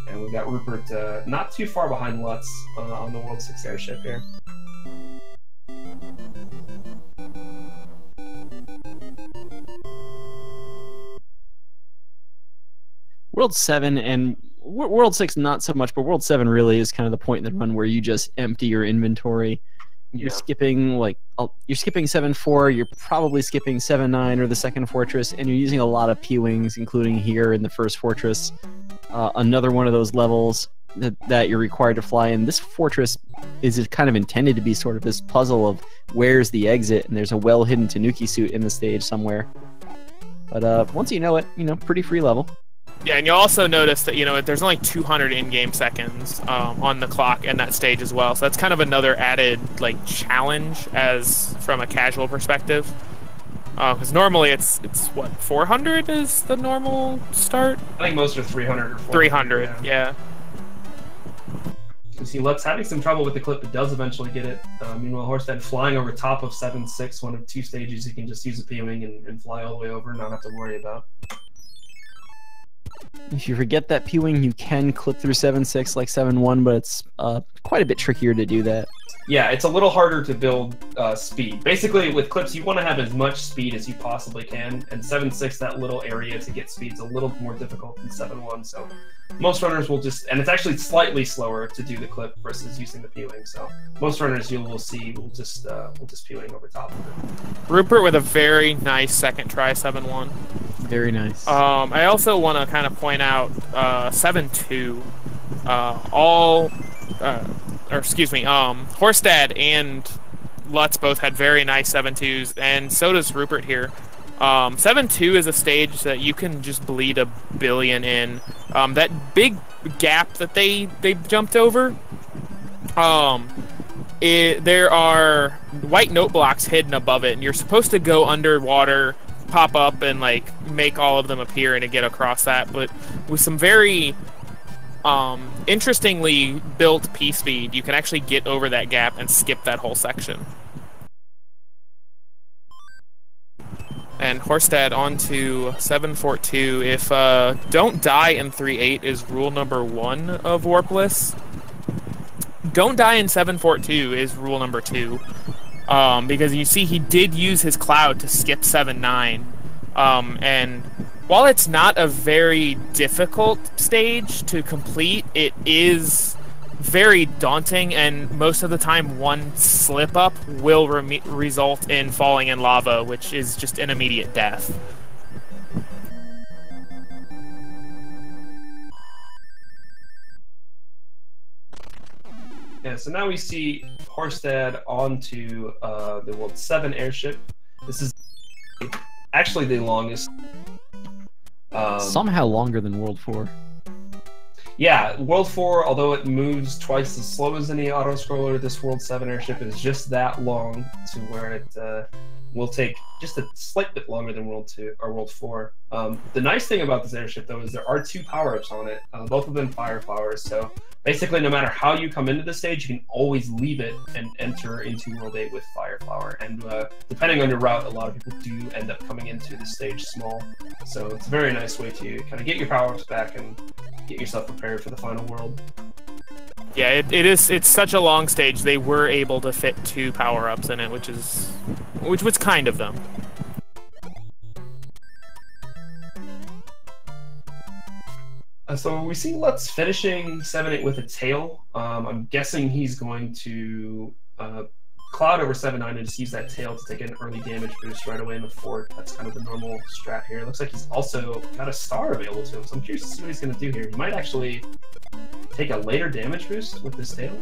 And we've got Rupert not too far behind Lutz on the World 6 airship here. World 7 and World 6 not so much, but World 7 really is kind of the point in the run where you just empty your inventory. you're skipping like you're skipping 7-4. You're probably skipping 7-9 or the second fortress, and you're using a lot of P-wings, including here in the first fortress. Another one of those levels that you're required to fly in. This fortress is kind of intended to be sort of this puzzle of where's the exit, and there's a well-hidden Tanuki suit in the stage somewhere. But once you know it, pretty free level. Yeah, and you'll also notice that, there's only 200 in-game seconds on the clock in that stage as well. So that's kind of another added, challenge as from a casual perspective. Because normally it's what, 400 is the normal start? I think most are 300 or 400. 300, yeah. You see Lutz having some trouble with the clip, but does eventually get it. Meanwhile, Horsedad flying over top of 7-6, one of 2 stages he can just use a P-wing and fly all the way over and not have to worry about. If you forget that P-wing, you can clip through 7-6 like 7-1, but it's quite a bit trickier to do that. Yeah, it's a little harder to build speed. Basically, with clips, you want to have as much speed as you possibly can, and 7-6, that little area to get speed is a little more difficult than 7-1, so most runners will just, and it's actually slightly slower to do the clip versus using the P-wing, so most runners you will see will just P-wing over top of it. Roopert with a very nice second try 7-1. Very nice. I also want to kind of point out 7-2. Horsedad and Lutz both had very nice 7-2s, and so does Roopert here. 7-2 is a stage that you can just bleed a billion in. That big gap that they jumped over, there are white note blocks hidden above it, and you're supposed to go underwater, pop up, and make all of them appear and to get across that. But with some very interestingly built P-speed, you can actually get over that gap and skip that whole section. And Horsedad on to 7-4-2. If don't die in 3-8 is rule number 1 of Warpless, don't die in 7-4-2 is rule number 2. Because you see he did use his cloud to skip 7-9. And while it's not a very difficult stage to complete, it is very daunting, and most of the time one slip up will result in falling in lava, which is just an immediate death. Yeah, so now we see Horsedad onto the World 7 airship. This is actually the longest. Somehow longer than World 4. Yeah, World 4, although it moves twice as slow as any auto-scroller, this World 7 airship is just that long to where it will take just a slight bit longer than World 2 or World 4. The nice thing about this airship, though, is there are 2 power-ups on it, both of them fire flowers, so basically no matter how you come into the stage, you can always leave it and enter into World 8 with fire flower. And depending on your route, a lot of people do end up coming into the stage small, so it's a very nice way to kind of get your power-ups back and get yourself prepared for the final world. Yeah, it's such a long stage. They were able to fit 2 power-ups in it, which was kind of them. So we see Lutz finishing 7-8 with a tail. I'm guessing he's going to cloud over 7-9 and just use that tail to take an early damage boost right away in the fort. That's kind of the normal strat here. It looks like he's also got a star available to him, so I'm curious to see what he's going to do here. He might actually take a later damage boost with this tail.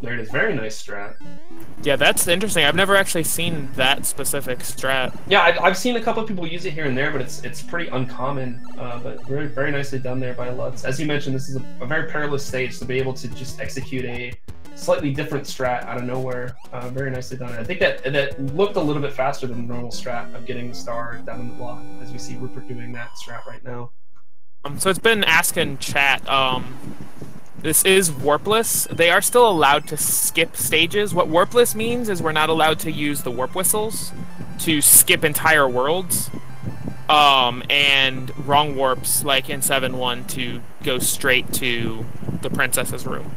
There it is. Very nice strat. Yeah, that's interesting. I've never actually seen that specific strat. Yeah, I've seen a couple of people use it here and there, but it's pretty uncommon. But very, very nicely done there by Lutz. As you mentioned, this is a very perilous stage, to be able to just execute a slightly different strat out of nowhere. Very nicely done. I think that looked a little bit faster than the normal strat of getting the star down in the block, as we see Roopert doing that strat right now. So it's been asked in chat. This is Warpless. They are still allowed to skip stages. What Warpless means is we're not allowed to use the warp whistles to skip entire worlds, and wrong warps like in 7-1 to go straight to the princess's room.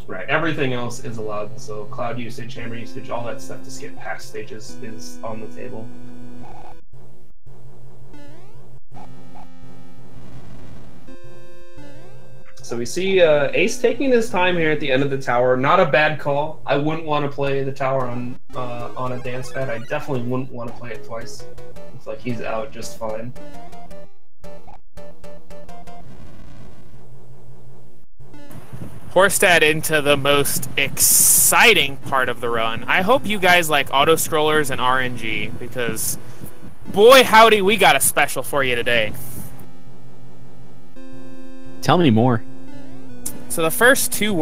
Right, everything else is allowed, so cloud usage, hammer usage, all that stuff to skip past stages is on the table. So we see Ace taking his time here at the end of the tower. Not a bad call. I wouldn't want to play the tower on a dance pad. I definitely wouldn't want to play it twice. Looks like he's out just fine. Horsedad into the most exciting part of the run. I hope you guys like auto-scrollers and RNG, because boy howdy, we got a special for you today. Tell me more. So the first two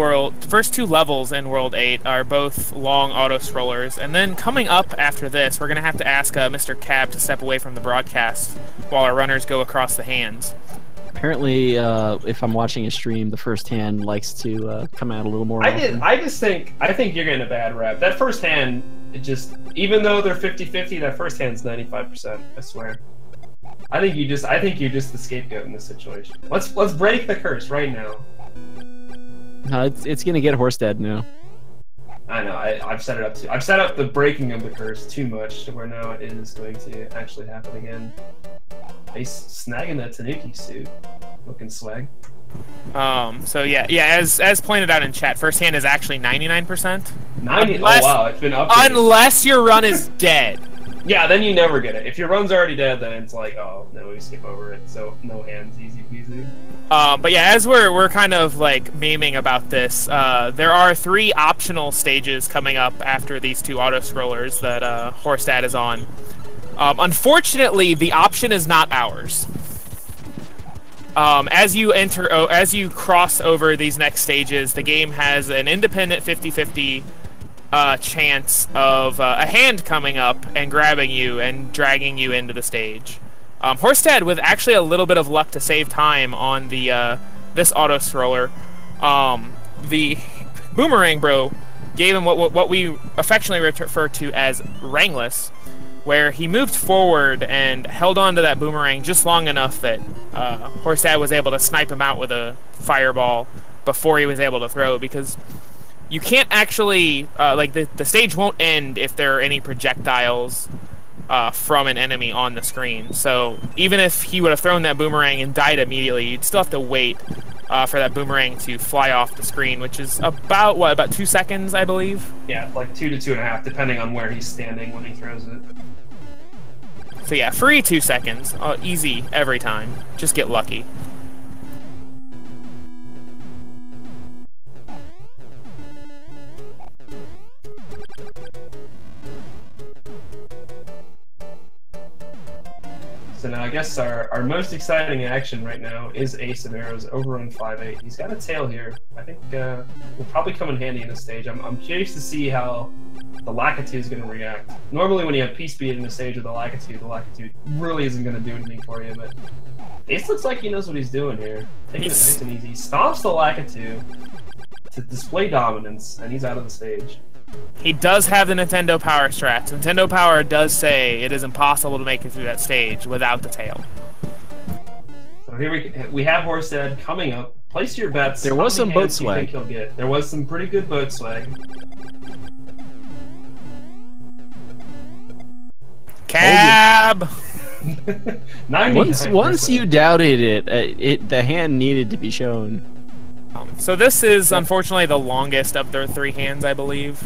levels in World 8 are both long auto-scrollers, and then coming up after this, we're going to have to ask Mr. Cab to step away from the broadcast while our runners go across the hands. Apparently, if I'm watching a stream, the first hand likes to come out a little more often. I think you're getting a bad rap. That first hand, it just, even though they're 50-50, that first hand's 95%, I swear. I think you're just the scapegoat in this situation. Let's break the curse right now. It's gonna get Horsedad now. I know. I've set it up I've set up the breaking of the curse too much to where now it is going to actually happen again. Ace snagging that Tanuki suit, looking swag. So yeah, as pointed out in chat, first hand is actually 99%. 90. Oh wow, it's been updated. Unless your run is dead. Yeah, then you never get it. If your run's already dead, then it's like, oh no, we skip over it. So no hands, easy peasy. But yeah, as we're kind of like memeing about this, there are 3 optional stages coming up after these 2 auto scrollers that Horsedad is on. Unfortunately, the option is not ours. As you cross over these next stages, the game has an independent 50-50 chance of a hand coming up and grabbing you and dragging you into the stage. Horsedad, with actually a little bit of luck to save time on the this auto scroller, the boomerang bro gave him what we affectionately refer to as rangless, where he moved forward and held on to that boomerang just long enough that Horsedad was able to snipe him out with a fireball before he was able to throw, because you can't actually, like, the stage won't end if there are any projectiles from an enemy on the screen. So even if he would have thrown that boomerang and died immediately, you'd still have to wait for that boomerang to fly off the screen, which is about 2 seconds, I believe? Yeah, like 2 to 2.5, depending on where he's standing when he throws it. So yeah, free 2 seconds. Easy every time. Just get lucky. So now I guess our most exciting action right now is AceOfArrows over on 5-8. He's got a tail here. I think will probably come in handy in this stage. I'm curious to see how the Lakitu is going to react. Normally when you have P-Speed in a stage with the Lakitu really isn't going to do anything for you, but Ace looks like he knows what he's doing here. Taking it nice and easy. Stomps the Lakitu to display dominance, and he's out of the stage. He does have the Nintendo Power strats. Nintendo Power does say it is impossible to make it through that stage without the tail. So here we have Horsedad coming up. Place your bets. There was some boat swag. He'll get. There was some pretty good boat swag. Cab! Once you doubted it, the hand needed to be shown. So this is unfortunately the longest of their 3 hands, I believe.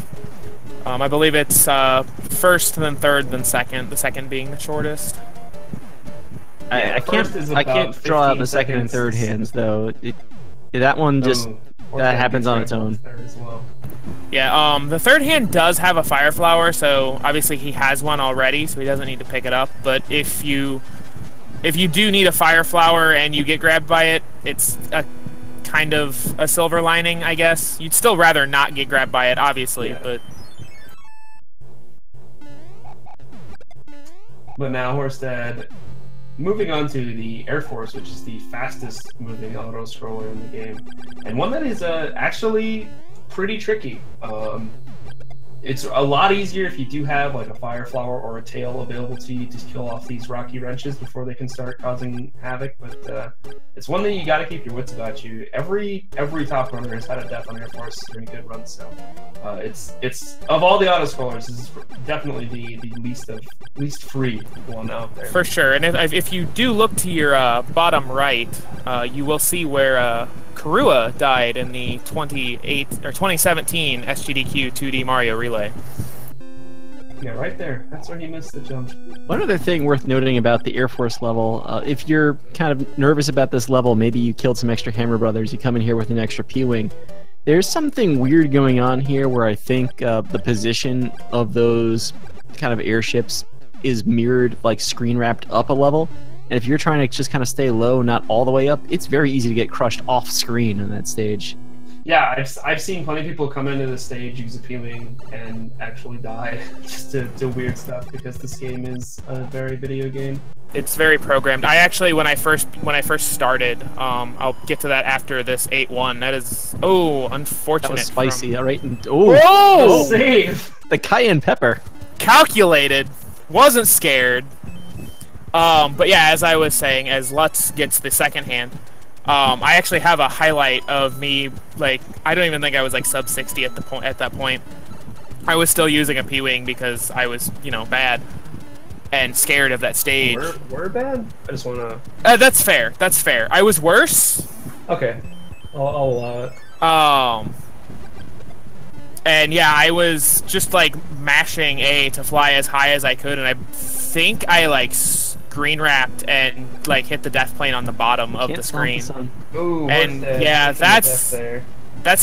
I believe it's first, then third, then second. The second being the shortest. I can't draw out the second and third hands though. That one just that happens on its own. Yeah, the third hand does have a fire flower, so obviously he has one already, so he doesn't need to pick it up. But if you do need a fire flower and you get grabbed by it, it's a kind of a silver lining, I guess. You'd still rather not get grabbed by it, obviously, yeah. But now Horsedad moving on to the Air Force, which is the fastest moving auto scroller in the game, and one that is actually pretty tricky. It's a lot easier if you do have like a fire flower or a tail available to you to kill off these rocky wrenches before they can start causing havoc. But it's one that you got to keep your wits about you. Every top runner has had a death on Air Force during good runs, so it's of all the auto scrollers, this is definitely the least free one out there. For sure, and if you do look to your bottom right, you will see where Karua died in the 2017 SGDQ 2D Mario Relay. Yeah, right there. That's where he missed the jump. One other thing worth noting about the Air Force level, if you're kind of nervous about this level, maybe you killed some extra Hammer Brothers, you come in here with an extra P-Wing. There's something weird going on here where I think the position of those kind of airships is mirrored, like screen wrapped up a level. And if you're trying to just kind of stay low, not all the way up, it's very easy to get crushed off screen on that stage. Yeah, I've seen plenty of people come into the stage, use a P-Wing, and actually die just to weird stuff because this game is a very video game. It's very programmed. I actually, when I first started, I'll get to that after this 8-1. That is, unfortunate. That was spicy, all right? Whoa! Save! The cayenne pepper. Calculated. Wasn't scared. But yeah, as I was saying, as Lutz gets the second hand, I actually have a highlight of me, like, I don't even think I was like sub 60 at that point. I was still using a P-Wing because I was, bad and scared of that stage. We're bad? I just wanna... That's fair. That's fair. I was worse. Okay. I'll allow it. And yeah, I was just like mashing A to fly as high as I could, and I think I like screen wrapped and like hit the death plane on the bottom of the screen. Ooh, and yeah, that's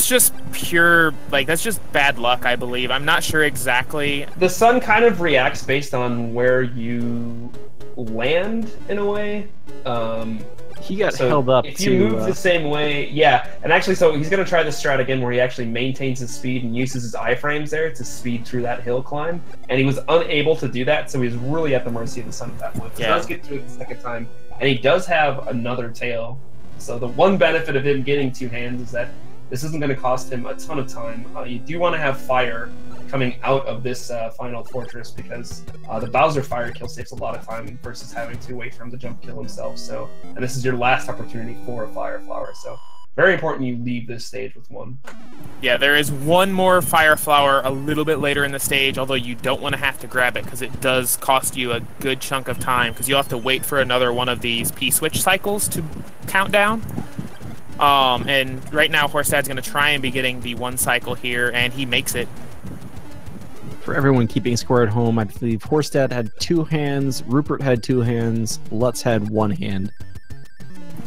just pure, like, that's just bad luck, I believe. I'm not sure exactly. The sun kind of reacts based on where you land in a way. He got held up if you move the same way, yeah. And actually, so he's going to try this strat again where he actually maintains his speed and uses his iframes there to speed through that hill climb. And he was unable to do that, so he was really at the mercy of the sun at that point. So he does get to it the second time. And he does have another tail. So the one benefit of him getting two hands is that this isn't going to cost him a ton of time. You do want to have fire coming out of this final fortress because the Bowser fire kill saves a lot of time versus having to wait for him to jump kill himself. So, and this is your last opportunity for a fire flower. So, very important you leave this stage with one. Yeah, there is one more fire flower a little bit later in the stage, although you don't want to have to grab it because it does cost you a good chunk of time because you'll have to wait for another one of these P-switch cycles to count down. And right now, Horsedad's going to try and be getting the one cycle here, and he makes it. For everyone keeping score at home, I believe Horsedad had two hands, Roopert had two hands, Lutz had one hand.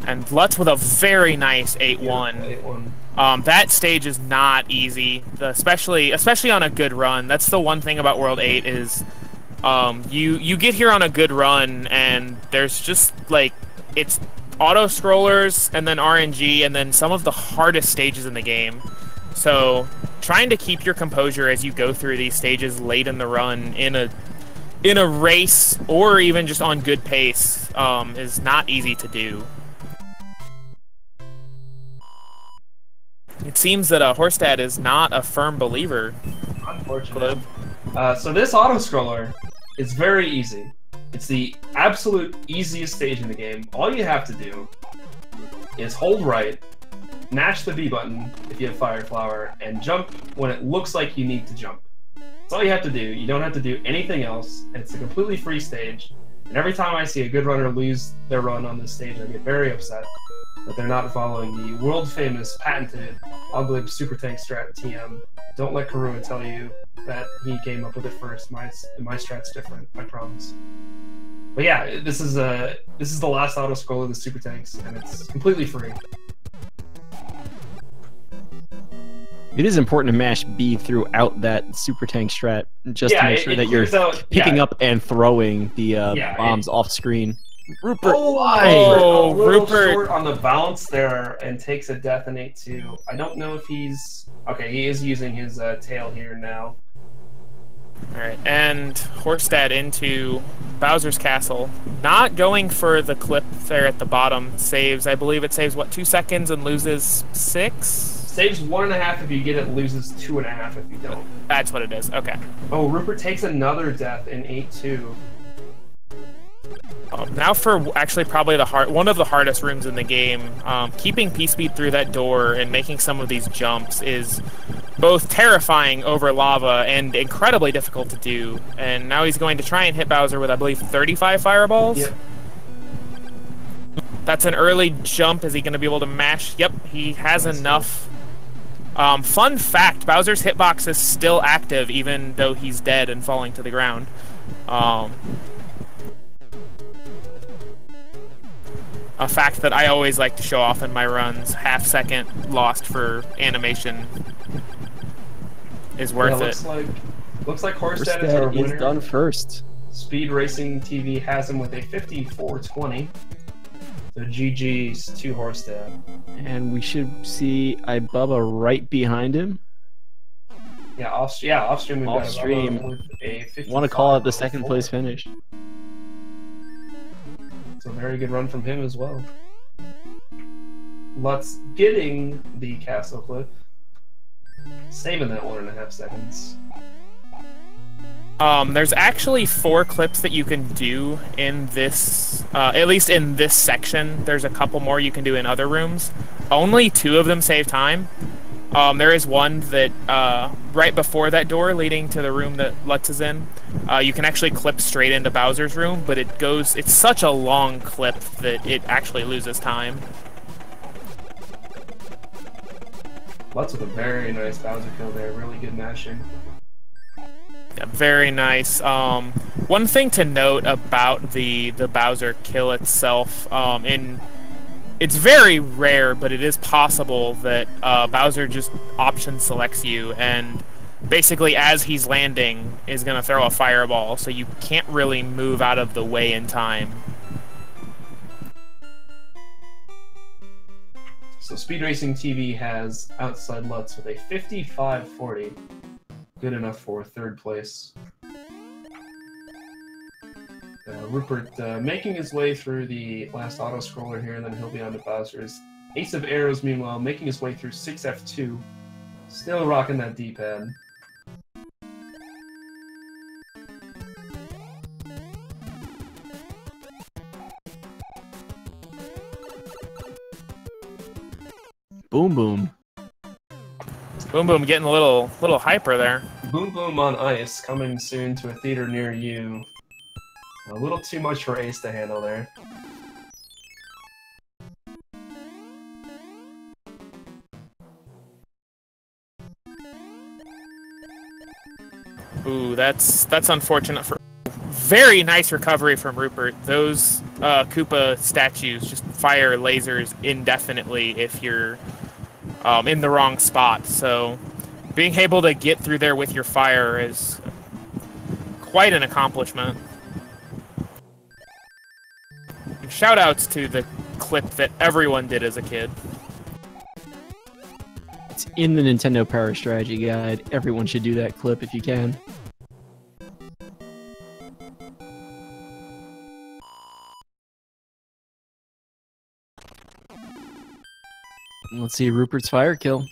And Lutz with a very nice 8-1. Yeah, that stage is not easy, especially on a good run. That's the one thing about World 8 is you get here on a good run, and there's just, like, it's auto-scrollers, and then RNG, and then some of the hardest stages in the game. So, trying to keep your composure as you go through these stages late in the run in a race, or even just on good pace, is not easy to do. It seems that Horsedad is not a firm believer. Unfortunately. So this auto-scroller is very easy. It's the absolute easiest stage in the game. All you have to do is hold right, mash the B button if you have Fire Flower, and jump when it looks like you need to jump. That's all you have to do. You don't have to do anything else. It's a completely free stage. And every time I see a good runner lose their run on this stage, I get very upset that they're not following the world-famous, patented, Oglib Super Tank strat TM. Don't let Karua tell you that he came up with it first. My strat's different, I promise. But yeah, this is the last auto scroll of the Super Tanks, and it's completely free. It is important to mash B throughout that Super Tank strat, just to make sure that you're picking up and throwing the bombs off screen. Roopert! Oh, Roopert short on the bounce there and takes a death in 8-2. I don't know if he's... Okay, he is using his tail here now. Alright, and Horsedad into Bowser's Castle. Not going for the clip there at the bottom. Saves, I believe it saves, what, 2 seconds and loses 6? Saves 1.5 if you get it, loses 2.5 if you don't. That's what it is, okay. Oh, Roopert takes another death in 8-2. Now for actually probably one of the hardest rooms in the game. Keeping P-Speed through that door and making some of these jumps is both terrifying over lava and incredibly difficult to do. And now he's going to try and hit Bowser with, I believe, 35 fireballs? Yep. That's an early jump. Is he going to be able to mash? Yep, he has enough. Fun fact, Bowser's hitbox is still active even though he's dead and falling to the ground. A fact that I always like to show off in my runs. Half second lost for animation is worth it. Looks like Horsedad is our winner. Is done first. Speed Racing TV has him with a 54-20. So GG's to Horsedad. And we should see Ibubba right behind him. Yeah, off stream we've got stream. Ibubba with a 55. Want to call it the second place finish. It's a very good run from him as well. Lutz getting the castle clip. Saving that 1.5 seconds. There's actually 4 clips that you can do in this, at least in this section. There's a couple more you can do in other rooms. Only 2 of them save time. There is one that, right before that door leading to the room that Lutz is in, you can actually clip straight into Bowser's room, but it's such a long clip that it actually loses time. Lutz with a very nice Bowser kill there, really good mashing. Yeah, very nice. One thing to note about the Bowser kill itself, it's very rare, but it is possible that Bowser just option selects you, and basically as he's landing is going to throw a fireball, so you can't really move out of the way in time. So Speed Racing TV has outside Lutz with a 55-40. Good enough for 3rd place. Rupert making his way through the last auto-scroller here, and then he'll be on to Bowser's. AceOfArrows, meanwhile, making his way through 6F2. Still rocking that D-pad. Boom Boom. Boom Boom getting a little hyper there. Boom Boom on Ice coming soon to a theater near you. A little too much for Ace to handle there. Ooh, that's unfortunate for. Very nice recovery from Rupert. Those Koopa statues just fire lasers indefinitely if you're in the wrong spot. So being able to get through there with your fire is quite an accomplishment. And shout-outs to the clip that everyone did as a kid. It's in the Nintendo Power Strategy Guide. Everyone should do that clip if you can. Let's see Rupert's fire kill.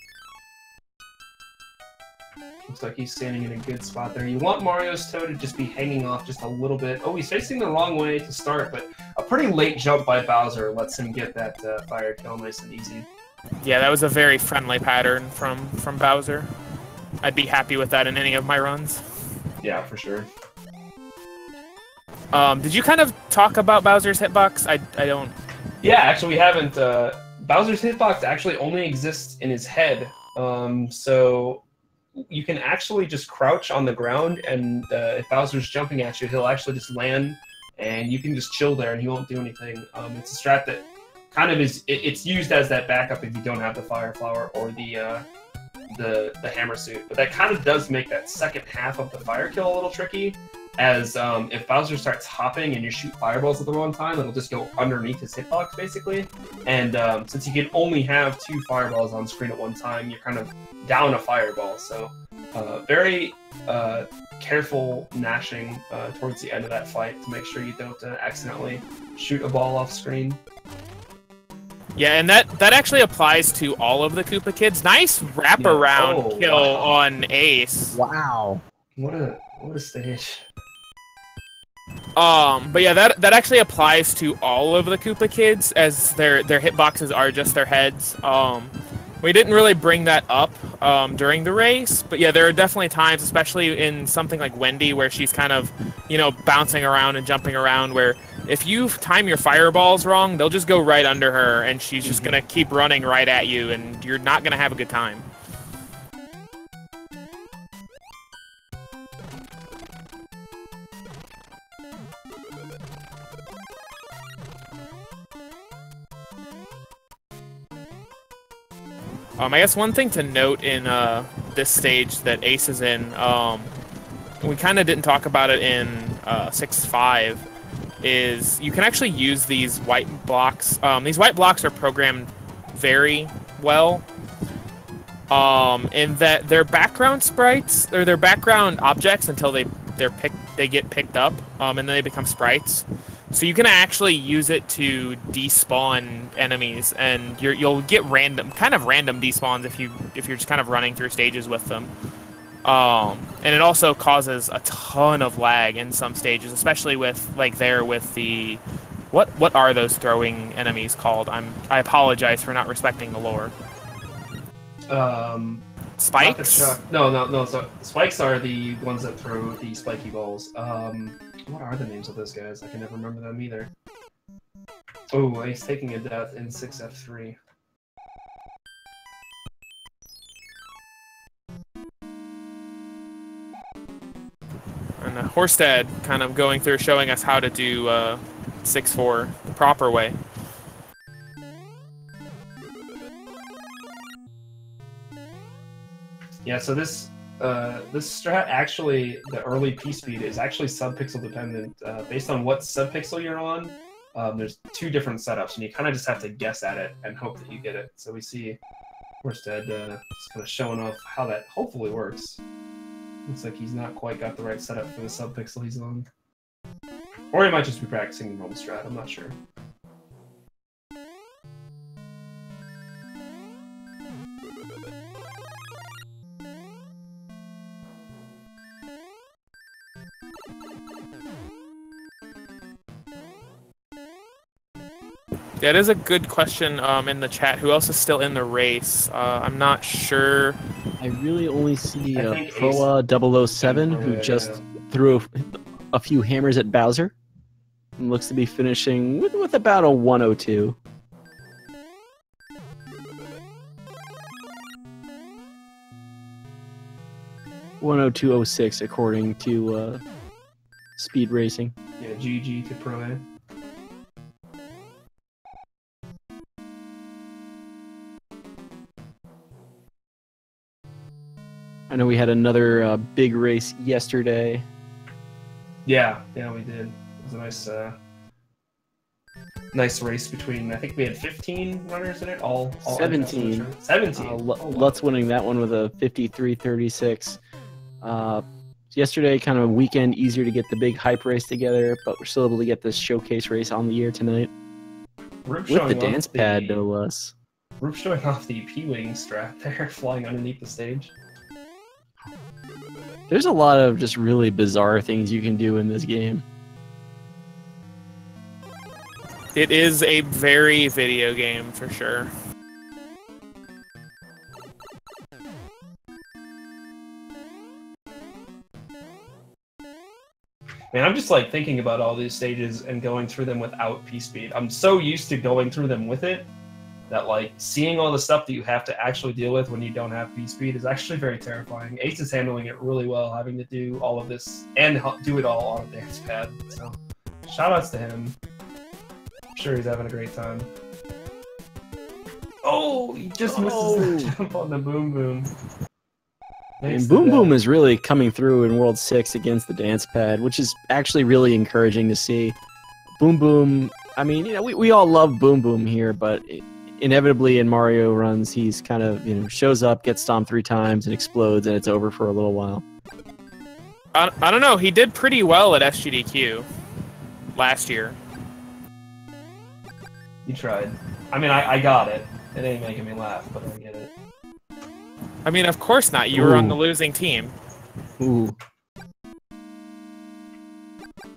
Looks like he's standing in a good spot there. You want Mario's toe to just be hanging off just a little bit. Oh, he's facing the wrong way to start, but a pretty late jump by Bowser lets him get that fire kill nice and easy. Yeah, that was a very friendly pattern from Bowser. I'd be happy with that in any of my runs. Yeah, for sure. Did you kind of talk about Bowser's hitbox? I don't... Yeah, actually we haven't. Bowser's hitbox actually only exists in his head. So you can actually just crouch on the ground, and if Bowser's jumping at you, he'll actually just land, and you can just chill there, and he won't do anything. It's a strat that kind of is. It's used as that backup if you don't have the Fire Flower or the Hammer Suit. But that kind of does make that second half of the fire kill a little tricky. As if Bowser starts hopping and you shoot fireballs at the wrong time, it'll just go underneath his hitbox, basically. And since you can only have 2 fireballs on screen at one time, you're kind of down a fireball. So very careful gnashing towards the end of that fight to make sure you don't accidentally shoot a ball off screen. Yeah, and that actually applies to all of the Koopa kids. Nice wraparound kill on Ace. Wow. What a stage. But yeah, that actually applies to all of the Koopa kids, as their hitboxes are just their heads. We didn't really bring that up during the race, but yeah, there are definitely times, especially in something like Wendy, where she's kind of, bouncing around and jumping around, where if you time your fireballs wrong, they'll just go right under her, and she's just gonna keep running right at you, and you're not gonna have a good time. I guess one thing to note in this stage that Ace is in, we kind of didn't talk about it in 6.5, is you can actually use these white blocks. These white blocks are programmed very well, in that they're background sprites, or they're background objects until they get picked up, and then they become sprites. So you can actually use it to despawn enemies, and you'll get random despawns if you're just kind of running through stages with them. And it also causes a ton of lag in some stages, especially with the what are those throwing enemies called? I apologize for not respecting the lore. Spikes? No. So spikes are the ones that throw the spiky balls. What are the names of those guys? I can never remember them either. Oh, he's taking a death in 6F3. And Horsedad kind of going through showing us how to do 6-4 the proper way. Yeah, so this strat actually, the early P-speed is actually sub-pixel dependent. Based on what sub-pixel you're on, there's two different setups, and you kind of just have to guess at it and hope that you get it. So we see Horsedad just kind of showing off how that hopefully works. Looks like he's not quite got the right setup for the sub-pixel he's on. Or he might just be practicing the normal strat, I'm not sure. Yeah, it is a good question in the chat. Who else is still in the race? I'm not sure. I really only see Proa007, who just threw a few hammers at Bowser. And looks to be finishing with about a 102. .102.06 according to Speed Racing. Yeah, GG to Pro A. I know we had another big race yesterday. Yeah, we did. It was a nice race between, I think we had 15 runners in it, all 17. 17. Lutz winning that one with a 53.36. Yesterday, kind of a weekend, easier to get the big hype race together, but we're still able to get this showcase race on the air tonight. With the dance pad, no less. Roop showing off the P-Wing strat there, flying underneath the stage. There's a lot of just really bizarre things you can do in this game. It is a very video game for sure. Man, I'm just like thinking about all these stages and going through them without P-speed. I'm so used to going through them with it that like seeing all the stuff that you have to actually deal with when you don't have P-speed is actually very terrifying. Ace is handling it really well, having to do all of this and do it all on a dance pad. So shout-outs to him. I'm sure he's having a great time. Oh, he just misses the jump on the Boom Boom. And Boom Boom is really coming through in World 6 against the dance pad, which is actually really encouraging to see. Boom Boom, I mean, you know, we all love Boom Boom here, but inevitably in Mario runs, he's kind of, you know, shows up, gets stomped 3 times, and explodes, and it's over for a little while. I don't know. He did pretty well at SGDQ last year. You tried. I mean, I got it. It ain't making me laugh, but I get it. I mean, of course not. You were on the losing team. Ooh.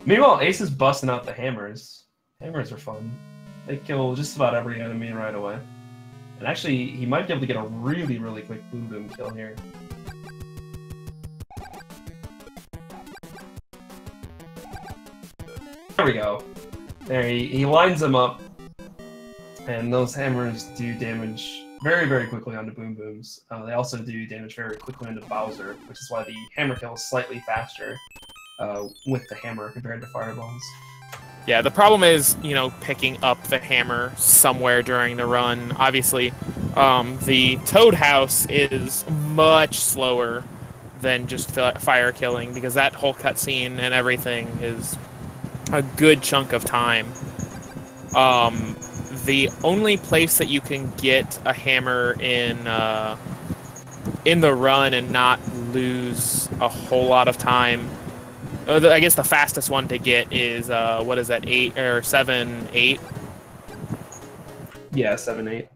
Meanwhile, Ace is busting out the hammers. Hammers are fun. They kill just about every enemy right away. And actually, he might be able to get a really, really quick Boom Boom kill here. There we go. There, he lines them up, and those hammers do damage very, very quickly onto Boom Booms. They also do damage very quickly onto Bowser, which is why the hammer kill is slightly faster with the hammer compared to fireballs. Yeah, the problem is, you know, picking up the hammer somewhere during the run. Obviously, the Toad House is much slower than just fire killing, because that whole cutscene and everything is a good chunk of time. The only place that you can get a hammer in the run and not lose a whole lot of time, I guess the fastest one to get is what is that, 8 or 7, 8? Yeah, 7, 8.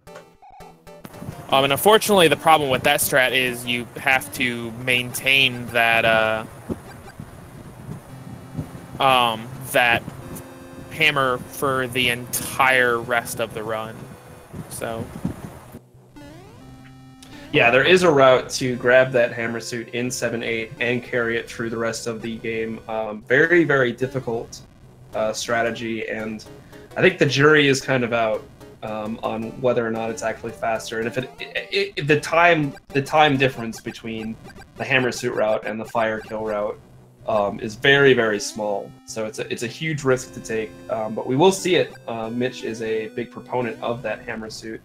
And unfortunately, the problem with that strat is you have to maintain that that hammer for the entire rest of the run. So yeah, there is a route to grab that hammer suit in 7-8 and carry it through the rest of the game. Very, very difficult strategy, and I think the jury is kind of out on whether or not it's actually faster. And if the time difference between the hammer suit route and the fire kill route is very, very small, so it's a huge risk to take. But we will see it. Mitch is a big proponent of that hammer suit.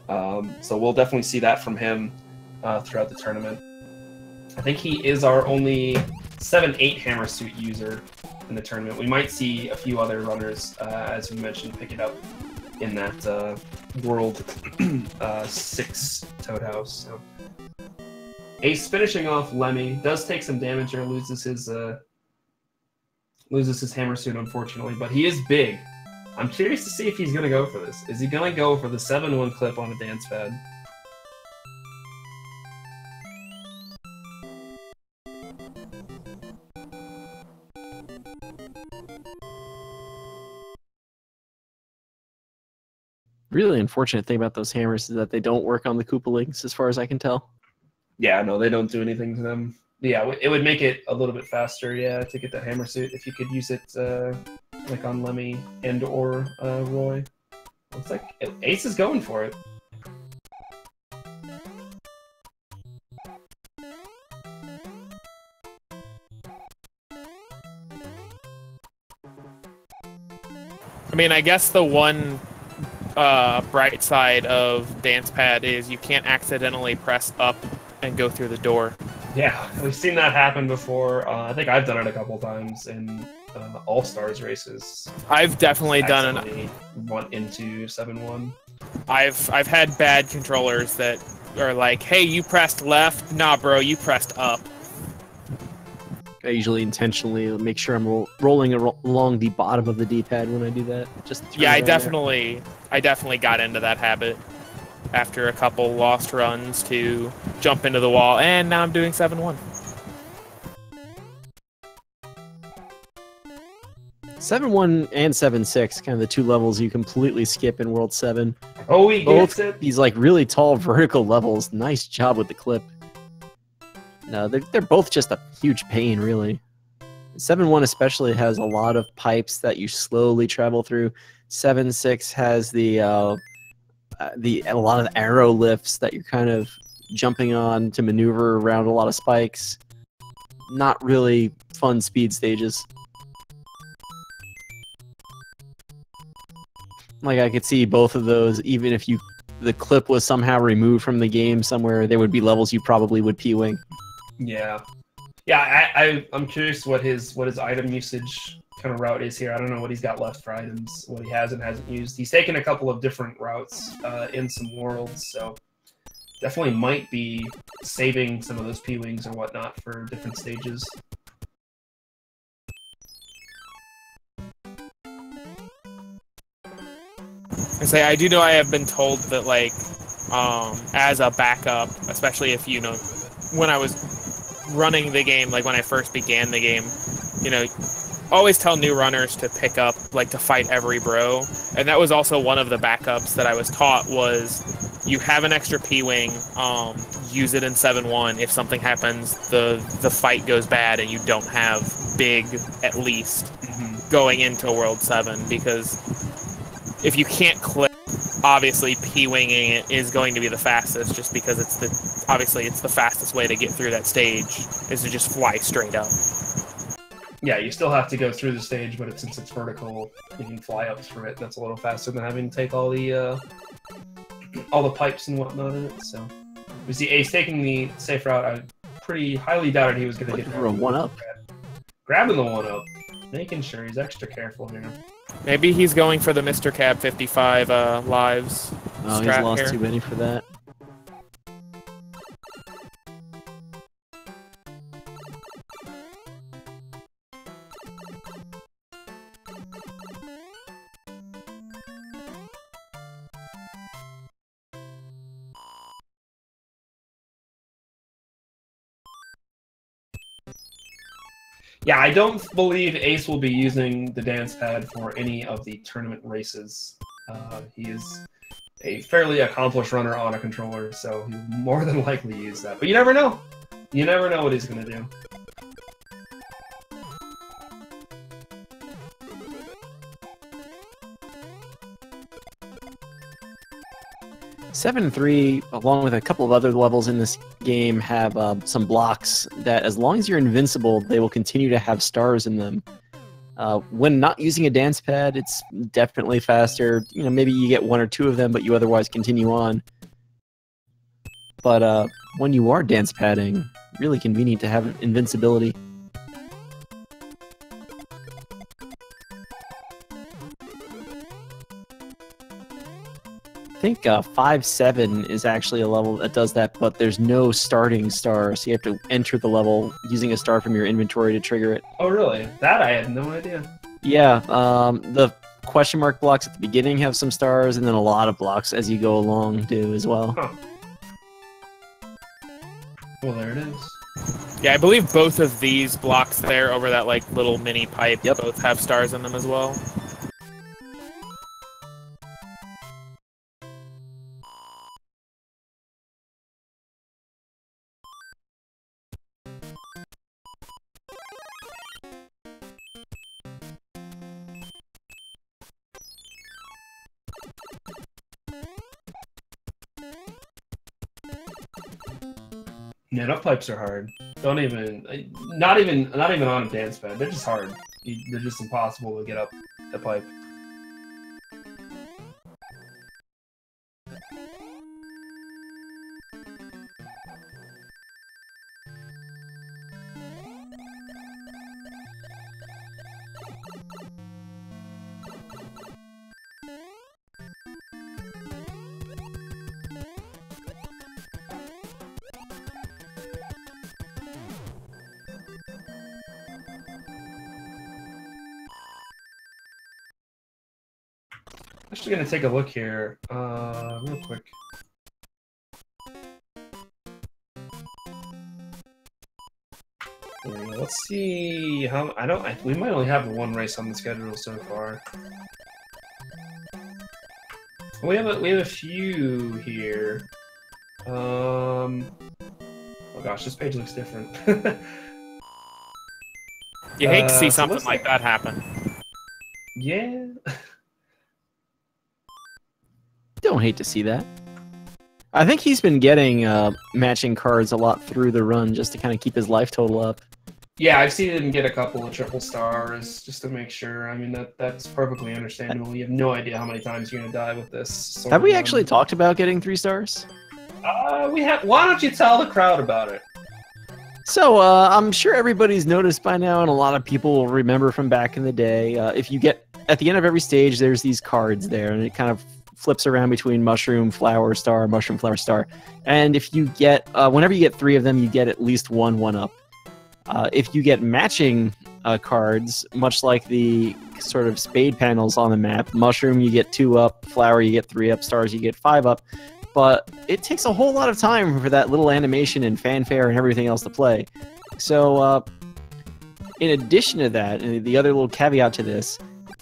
So we'll definitely see that from him throughout the tournament. I think he is our only 7-8 hammer suit user in the tournament. We might see a few other runners, as we mentioned, pick it up in that World 6 Toad House. So. Ace finishing off Lemmy does take some damage or loses his hammer suit, unfortunately, but he is big. I'm curious to see if he's going to go for this. Is he going to go for the 7-1 clip on a dance pad? Really unfortunate thing about those hammers is that they don't work on the Koopalings, as far as I can tell. Yeah, no, they don't do anything to them. Yeah, it would make it a little bit faster, yeah, to get that hammer suit if you could use it like on Lemmy and or Roy. Looks like Ace is going for it. I mean, I guess the one bright side of Dance Pad is you can't accidentally press up and go through the door. Yeah, we've seen that happen before. I think I've done it a couple times in All-Stars races. I've definitely done it. Went into 7-1. I've had bad controllers that are like, "Hey, you pressed left." Nah, bro, you pressed up. I usually intentionally make sure I'm rolling along the bottom of the D-pad when I do that. Yeah, I definitely got into that habit after a couple lost runs to jump into the wall, and now I'm doing 7-1. 7-1 and 7-6, kind of the two levels you completely skip in World 7. Oh, he gets it. These like really tall vertical levels. Nice job with the clip. No, they're both just a huge pain, really. 7-1 especially has a lot of pipes that you slowly travel through. 7-6 has a lot of arrow lifts that you're kind of jumping on to maneuver around a lot of spikes. Not really fun speed stages. Like, I could see both of those, even if the clip was somehow removed from the game somewhere, there would be levels you probably would P-wing. Yeah. Yeah, I'm curious what his item usage kind of route is here. I don't know what he's got left for items, what he has and hasn't used. He's taken a couple of different routes in some worlds, so definitely might be saving some of those P-Wings or whatnot for different stages. I do know I have been told that, like, as a backup, especially if, you know, when I was running the game, like when I first began the game, you know, always tell new runners to pick up, like, to fight every bro. And that was also one of the backups that I was taught was you have an extra P-Wing, use it in 7-1. If something happens, the fight goes bad and you don't have big, at least. Mm-hmm. going into World 7, because if you can't clip, obviously P-winging it is going to be the fastest, just because obviously it's the fastest way to get through that stage, is to just fly straight up. Yeah, you still have to go through the stage, but since it's vertical, you can fly up through it. That's a little faster than having to take all the pipes and whatnot in it. So we see Ace taking the safe route. I pretty highly doubted he was going to get for a 1-up. Grabbing the 1-up, making sure he's extra careful here. Maybe he's going for the Mr. Cab 55 lives. Oh, he's lost too many for that. Yeah, I don't believe Ace will be using the dance pad for any of the tournament races. He is a fairly accomplished runner on a controller, so he'll more than likely use that. But you never know. You never know what he's going to do. (7-3), along with a couple of other levels in this game, have some blocks that, as long as you're invincible, they will continue to have stars in them. When not using a dance pad, it's definitely faster. You know, maybe you get 1 or 2 of them, but you otherwise continue on. But when you are dance padding, really convenient to have invincibility. I think 5-7 is actually a level that does that, but there's no starting star, so you have to enter the level using a star from your inventory to trigger it. Oh, really? That I had no idea. Yeah, the question mark blocks at the beginning have some stars, and then a lot of blocks as you go along do as well. Huh. Well, there it is. Yeah, I believe both of these blocks there over that like little mini pipe both have stars in them as well. Yeah, nut pipes are hard. Not even on a dance pad. They're just hard. They're just impossible to get up the pipe. Actually gonna take a look here, real quick. There we go. Let's see how we might only have the 1 race on the schedule so far. We have a few here. Oh gosh, this page looks different. You hate to see something like that happen. Yeah. Don't hate to see that. I think he's been getting matching cards a lot through the run just to kind of keep his life total up. Yeah, I've seen him get a couple of triple stars just to make sure. I mean, that's perfectly understandable. You have no idea how many times you're going to die with this. Have we actually talked about getting 3 stars? We have. Why don't you tell the crowd about it? So, I'm sure everybody's noticed by now, and a lot of people will remember from back in the day, if you get, at the end of every stage, there's these cards there, and it kind of flips around between mushroom, flower, star, mushroom, flower, star. And if you get, whenever you get 3 of them, you get at least 1 1-up. If you get matching cards, much like the sort of spade panels on the map, mushroom you get 2-up, flower you get 3-up, stars you get 5-up. But it takes a whole lot of time for that little animation and fanfare and everything else to play. So, in addition to that, and the other little caveat to this,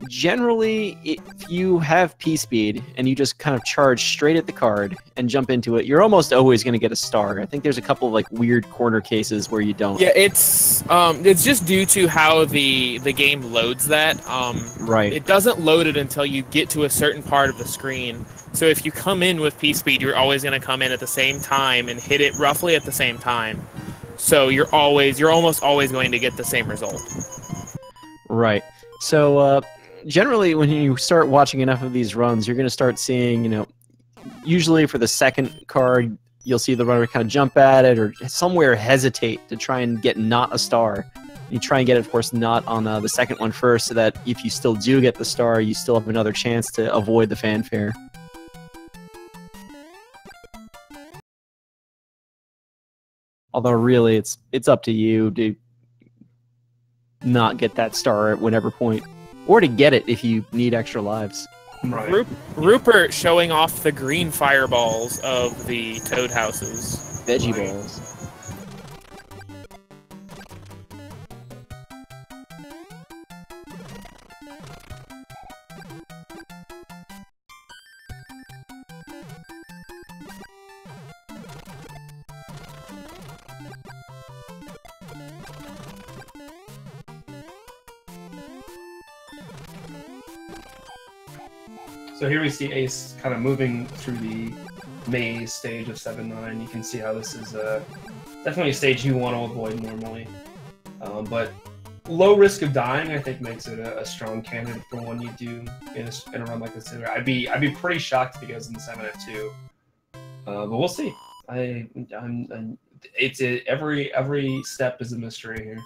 Generally, if you have P-Speed and you just kind of charge straight at the card and jump into it, you're almost always going to get a star. I think there's a couple of like weird corner cases where you don't. Yeah, it's just due to how the game loads that. Right. It doesn't load it until you get to a certain part of the screen. So if you come in with P-Speed, you're always going to come in at the same time and hit it roughly at the same time. So you're almost always going to get the same result. Right. So generally, when you start watching enough of these runs, you're going to start seeing, you know, usually for the second card, you'll see the runner kind of jump at it or somewhere hesitate to try and get not a star. You try and get it, of course, not on the second one first, so that if you still do get the star, you still have another chance to avoid the fanfare. Although really, it's up to you to not get that star at whatever point, or to get it if you need extra lives. Right. Roopert showing off the green fireballs of the Toad houses. Veggie balls. So here we see Ace kind of moving through the maze stage of 7-9. You can see how this is definitely a stage you want to avoid normally. But low risk of dying, I think, makes it a strong candidate for one you do in a run like this. I'd be pretty shocked if he goes in the 7F2. But we'll see. Every step is a mystery here.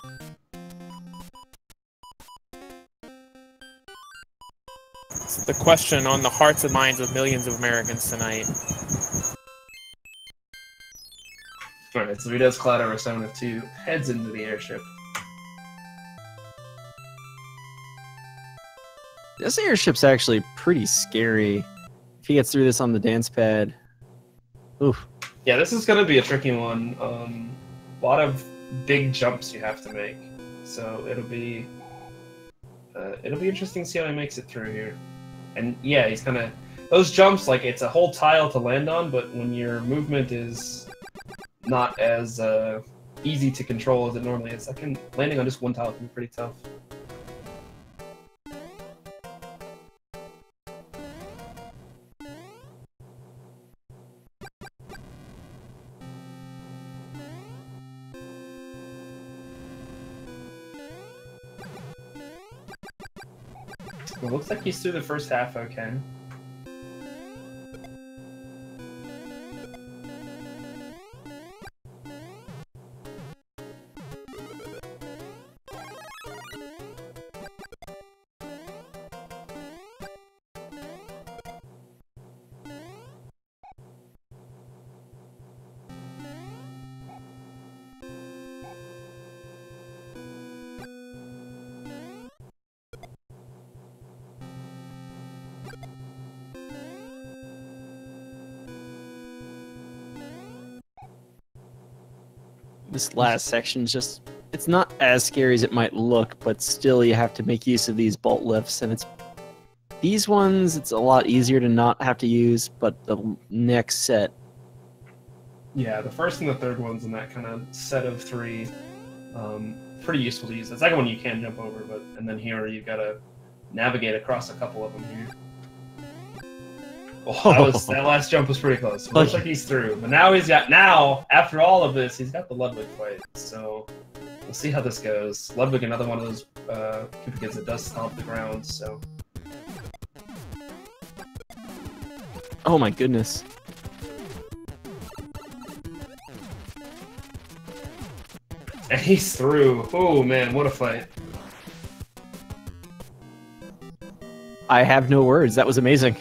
It's the question on the hearts and minds of millions of Americans tonight. Alright, so he does cloud over 7F2, heads into the airship. This airship's actually pretty scary. If he gets through this on the dance pad. Oof. Yeah, this is going to be a tricky one. A lot of big jumps you have to make. So it'll be interesting to see how he makes it through here. And yeah, he's kind of... Those jumps, like, it's a whole tile to land on, but when your movement is not as easy to control as it normally is, landing on just one tile can be pretty tough. Well, looks like he's through the first half okay. This last section's just... It's not as scary as it might look, but still you have to make use of these bolt lifts, and these ones, it's a lot easier to not have to use, but the next set... Yeah, the first and the third ones in that kind of set of three, pretty useful to use. The second one you can jump over, and then here you've got to navigate across a couple of them here. Oh, that last jump was pretty close. It looks like he's through, but now after all of this, he's got the Ludwig fight. So we'll see how this goes. Ludwig, another one of those Koopa kids that does stomp the ground. So. Oh my goodness. And he's through. Oh man, what a fight. I have no words. That was amazing.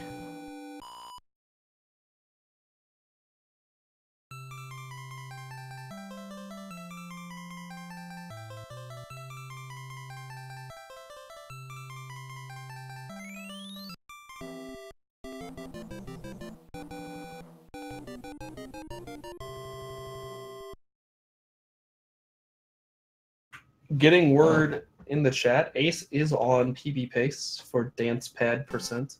Getting word in the chat, Ace is on PB Pace for Dance Pad %.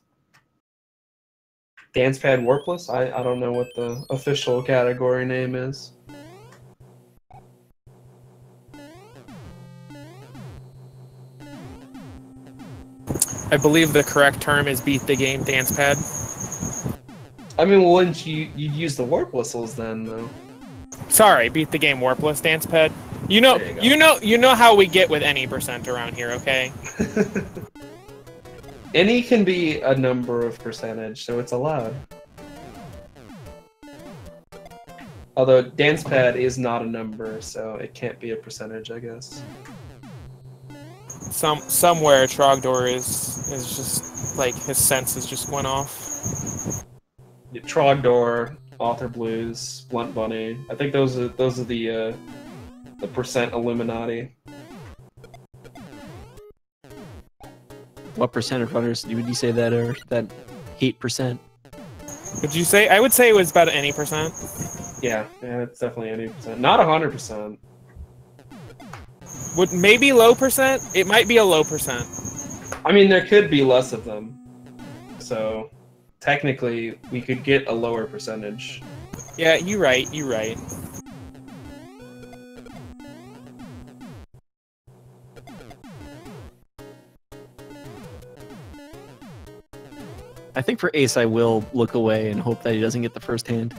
Dance Pad Warpless? I don't know what the official category name is. I believe the correct term is beat the game dance pad. I mean, wouldn't you'd use the warp whistles then, though? Sorry, beat the game warpless dance pad. You know how we get with any % around here, okay? Any can be a number of percentage, so it's allowed. Although dance pad is not a number, so it can't be a percentage, I guess. Somewhere Trogdor is just like his senses just went off. Trogdor, Author Blues, Blunt Bunny. I think those are the percent Illuminati. What percent of runners would you say that are that 8%? Would you say? I would say it was about any %. Yeah, it's definitely any %. Not 100%. Would maybe low %? It might be a low %. I mean, there could be less of them, so technically we could get a lower percentage. Yeah, you're right. You're right. I think for Ace, I will look away and hope that he doesn't get the first hand.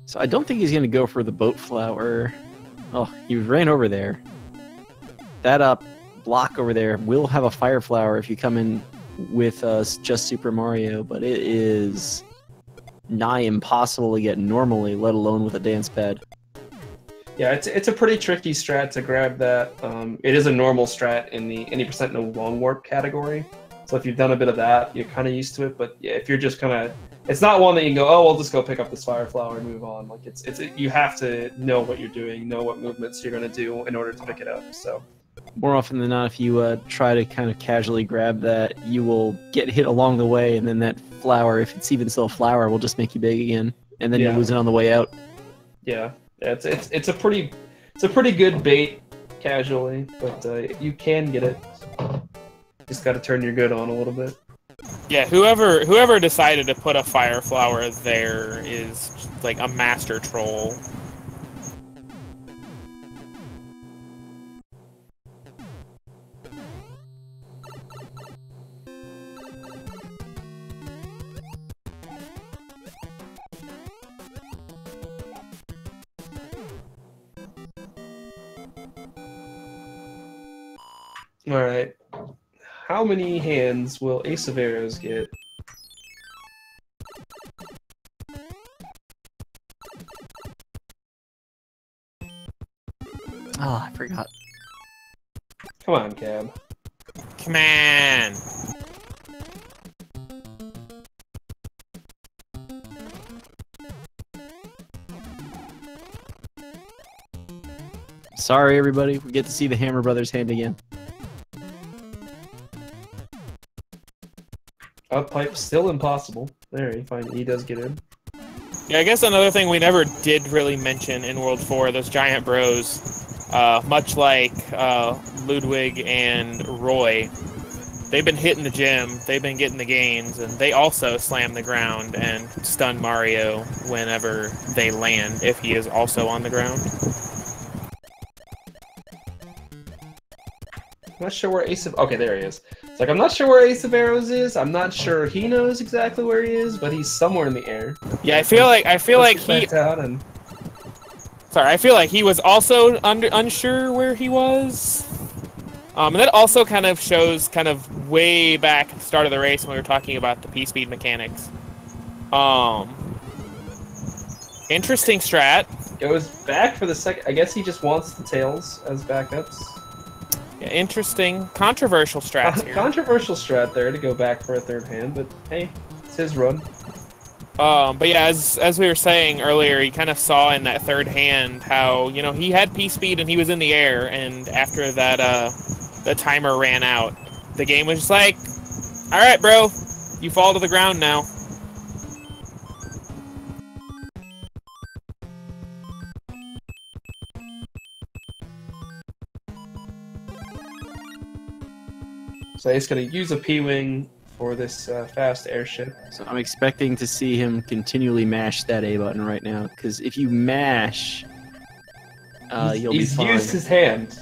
So I don't think he's going to go for the boat flower. Oh, he ran over there. That block over there will have a fire flower if you come in with just Super Mario, but it is nigh impossible to get normally, let alone with a dance pad. Yeah, it's a pretty tricky strat to grab that. It is a normal strat in the any % no long warp category. So if you've done a bit of that, you're kind of used to it. But yeah, if you're just kind of, it's not one that you can go, oh, we'll just go pick up this fire flower and move on. Like you have to know what you're doing, know what movements you're going to do in order to pick it up. So more often than not, if you try to kind of casually grab that, you will get hit along the way, and then that flower, if it's even still a flower, will just make you big again, and then you lose it on the way out. Yeah, it's a pretty good bait casually, but you can get it. Just got to turn your good on a little bit. Yeah, whoever decided to put a fire flower there is like a master troll. All right. How many hands will AceOfArrows get? Oh, I forgot. Come on, Cab. Come on. Sorry, everybody. We get to see the Hammer Brothers hand again. Up pipe still impossible. There, he does get in. Yeah, I guess another thing we never did really mention in World 4, those giant bros, much like Ludwig and Roy, they've been hitting the gym, they've been getting the gains, and they also slam the ground and stun Mario whenever they land, if he is also on the ground. I'm not sure where okay, there he is. It's like, I'm not sure where AceOfArrows is. I'm not sure he knows exactly where he is, but he's somewhere in the air. Yeah, I feel like he. Sorry, I feel like he was also unsure where he was. And that also kind of shows way back at the start of the race when we were talking about the P-speed mechanics. Interesting strat. Goes back for the second. I guess he just wants the tails as backups. Yeah, interesting, controversial strats here. Controversial strat there to go back for a third hand, but hey, it's his run. But yeah, as we were saying earlier, you kind of saw in that third hand how, you know, he had P-speed and he was in the air, and after that, the timer ran out, the game was just like, alright, bro, you fall to the ground now. So he's going to use a P-Wing for this fast airship. So I'm expecting to see him continually mash that A button right now, because if you mash, you'll be fine. He's used his hand.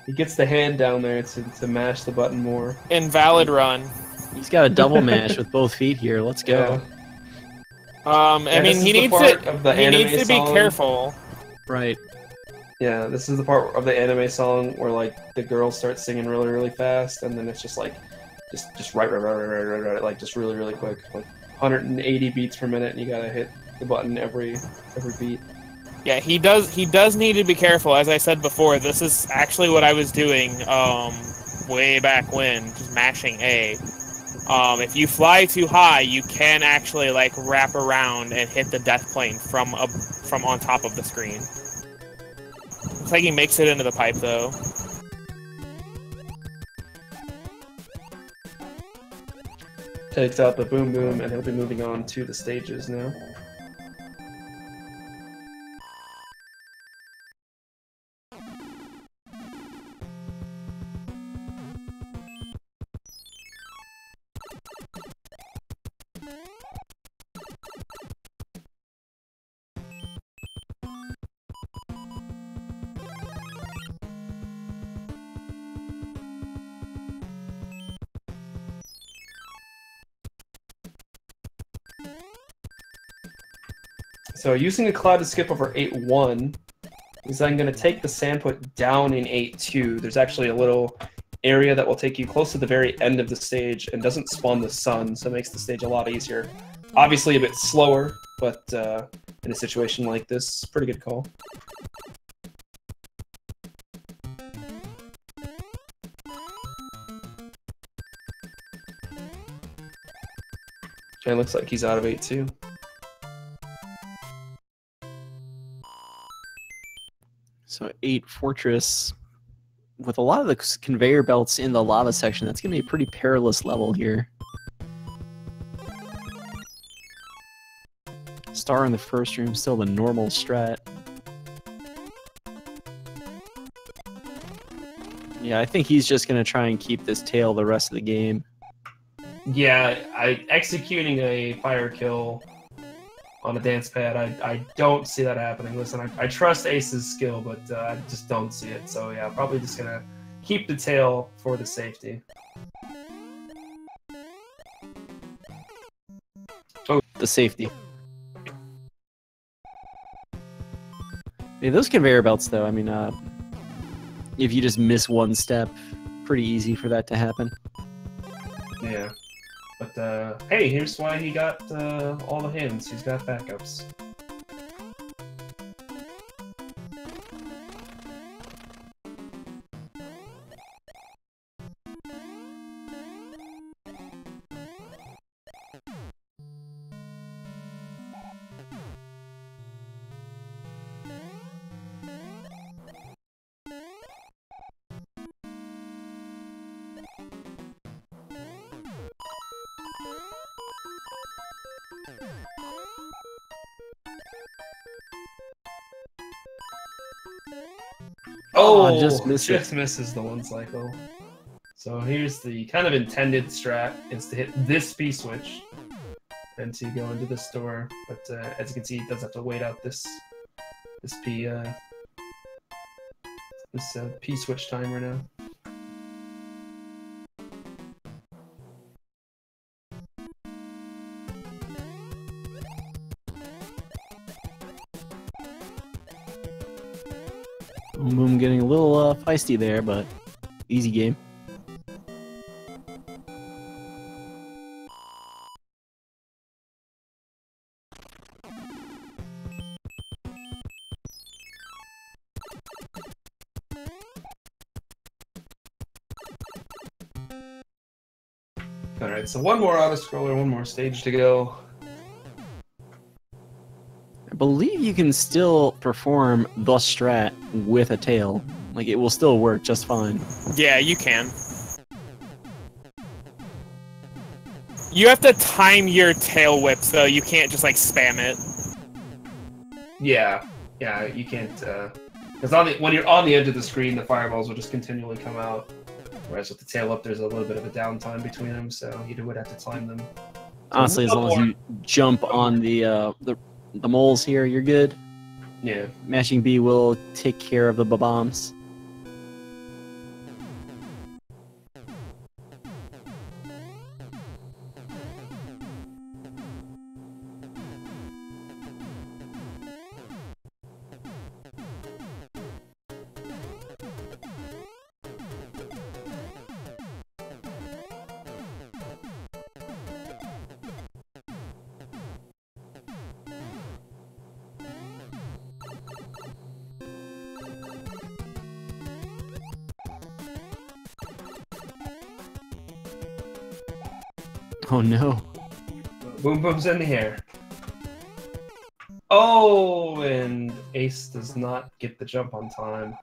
He gets the hand down there to mash the button more. Invalid run. He's got a double mash with both feet here. Let's go. Yeah. I mean, he needs to be careful. Right. Yeah, this is the part of the anime song where like the girl starts singing really, really fast, and then it's just like, just right, like just really, really quick, like 180 beats per minute, and you gotta hit the button every beat. Yeah, he does need to be careful. As I said before, this is actually what I was doing way back when, just mashing A. If you fly too high, you can actually like wrap around and hit the death plane from on top of the screen. Looks like he makes it into the pipe though. Takes out the boom boom, and he'll be moving on to the stages now. So using a cloud to skip over 8-1, is then going to take the sandput down in 8-2. There's actually a little area that will take you close to the very end of the stage and doesn't spawn the sun, so it makes the stage a lot easier. Obviously a bit slower, but in a situation like this, pretty good call. Okay, looks like he's out of 8-2. So 8 Fortress, with a lot of the conveyor belts in the lava section, that's going to be a pretty perilous level here. Star in the first room, still the normal strat. Yeah, I think he's just going to try and keep this tail the rest of the game. Yeah, executing a fire kill on a dance pad, I don't see that happening. Listen, I trust Ace's skill, but I just don't see it. So yeah, probably just gonna keep the tail for the safety. Oh, the safety. Yeah, those conveyor belts, though, I mean, if you just miss one step, pretty easy for that to happen. Yeah. But, hey, here's why he got all the hands. He's got backups. Oh, just misses the one cycle. So here's the kind of intended strat, is to hit this P switch and to go into this door. But as you can see, he does have to wait out this P switch timer now. Boom, getting a little feisty there, but easy game. Alright, so one more auto-scroller, one more stage to go. I believe you can still perform the strat with a tail. Like, it will still work just fine. Yeah, you can. You have to time your tail whip, so you can't just, like, spam it. Yeah, you can't, because when you're on the edge of the screen, the fireballs will just continually come out. Whereas with the tail up, there's a little bit of a downtime between them, so you would have to time them. Honestly, as long as you jump on the moles here, you're good. Yeah. Mashing B will take care of the bombs. Oh no. Boom Boom's in the air. Oh, and Ace does not get the jump on time.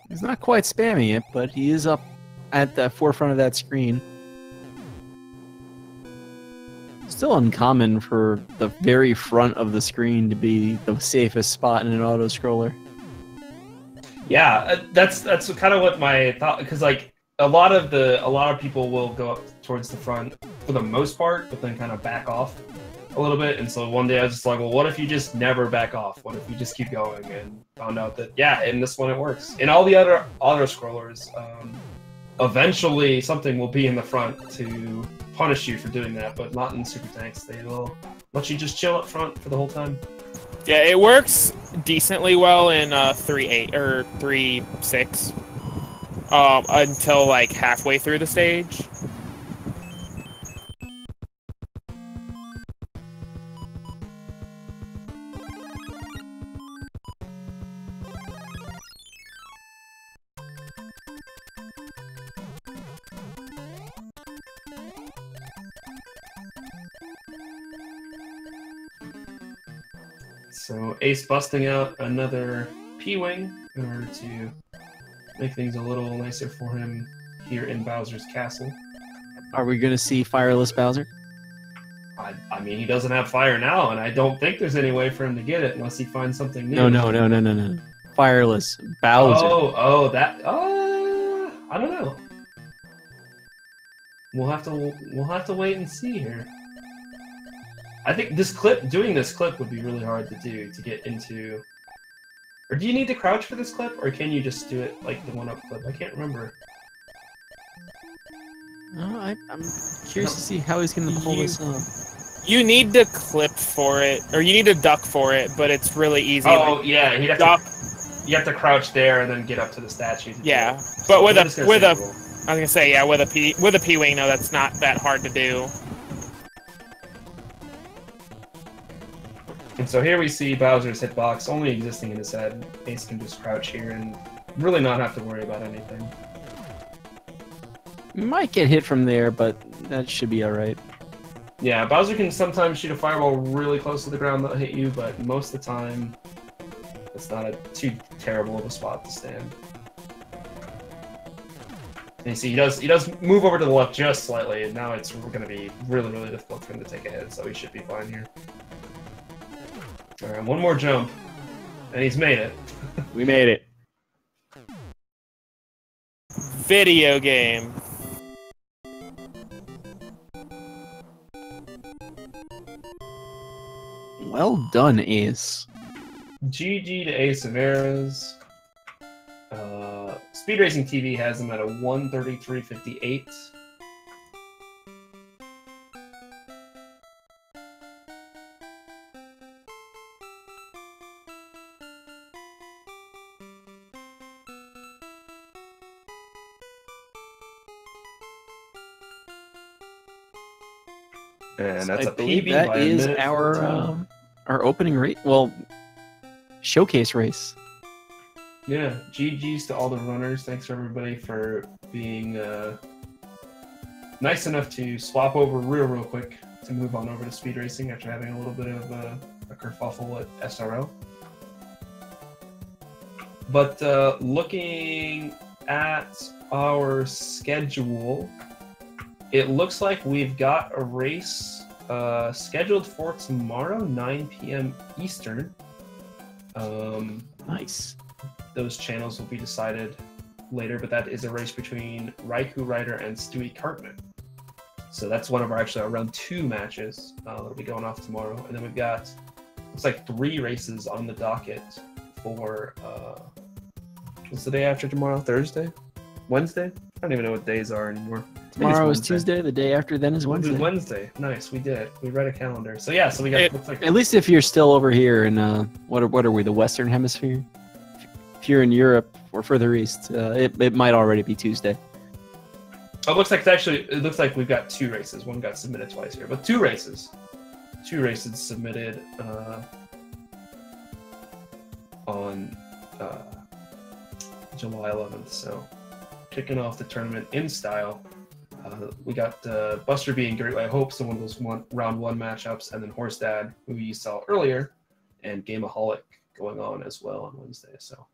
He's not quite spamming it, but he is up at the forefront of that screen. Still uncommon for the very front of the screen to be the safest spot in an auto-scroller. Yeah, that's kind of what my thought, because like a lot of people will go up towards the front for the most part, but then kind of back off a little bit. And so one day I was just like, well, what if you just never back off? What if you just keep going? And found out that, yeah, in this one it works. In all the other auto-scrollers, eventually something will be in the front to punish you for doing that, but not in Super Tanks. They will let you just chill up front for the whole time. Yeah, it works decently well in 3.8 or 3.6 until like halfway through the stage. So Ace busting out another P-Wing in order to make things a little nicer for him here in Bowser's Castle. Are we going to see Fireless Bowser? I mean, he doesn't have fire now, and I don't think there's any way for him to get it unless he finds something new. No. Fireless Bowser. I don't know. We'll have to wait and see here. I think doing this clip would be really hard to do, to get into... Or do you need to crouch for this clip, or can you just do it like the one-up clip? I can't remember. I'm curious to see how he's going to pull this off. You need to clip for it, or you need to duck for it, but it's really easy. Oh, like, yeah, you have to crouch there and then get up to the statue. Yeah, but with a I was gonna say, yeah, with a P-Wing, no, that's not that hard to do. And so here we see Bowser's hitbox only existing in his head. Ace can just crouch here and really not have to worry about anything. Might get hit from there, but that should be alright. Yeah, Bowser can sometimes shoot a fireball really close to the ground that'll hit you, but most of the time, it's not too terrible of a spot to stand. And you see, he does move over to the left just slightly, and now it's going to be really, really difficult for him to take a hit, so he should be fine here. Alright, one more jump, and he's made it. We made it. Video game. Well done, Ace. GG to AceOfArrows. Speed Racing TV has them at a 1:33.58. And that's a PB that by a is minute 14. our opening race. Well, showcase race. Yeah, GG's to all the runners. Thanks for everybody for being nice enough to swap over real quick to move on over to speed racing after having a little bit of a kerfuffle at SRO. But looking at our schedule, it looks like we've got a race scheduled for tomorrow, 9 p.m. Eastern. Nice. Those channels will be decided later, but that is a race between Raikou Rider and Stewie Cartman. So that's one of our actually our round 2 matches that'll be going off tomorrow. And then we've got, looks like 3 races on the docket for, what's the day after tomorrow? Thursday? Wednesday? I don't even know what days are anymore. Tomorrow is Tuesday. The day after then is Wednesday. Wednesday. Nice. We did. We read a calendar. So yeah. So we got. Looks like, at least if you're still over here in what are we? The Western Hemisphere. If you're in Europe or further east, it might already be Tuesday. Oh, it looks like it's actually. It looks like we've got 2 races. One got submitted twice here, but 2 races. 2 races submitted on July 11th. So kicking off the tournament in style. We got Buster B and Great White Hope, so one of those round 1 matchups, and then Horsedad, who you saw earlier, and Gameaholic going on as well on Wednesday. So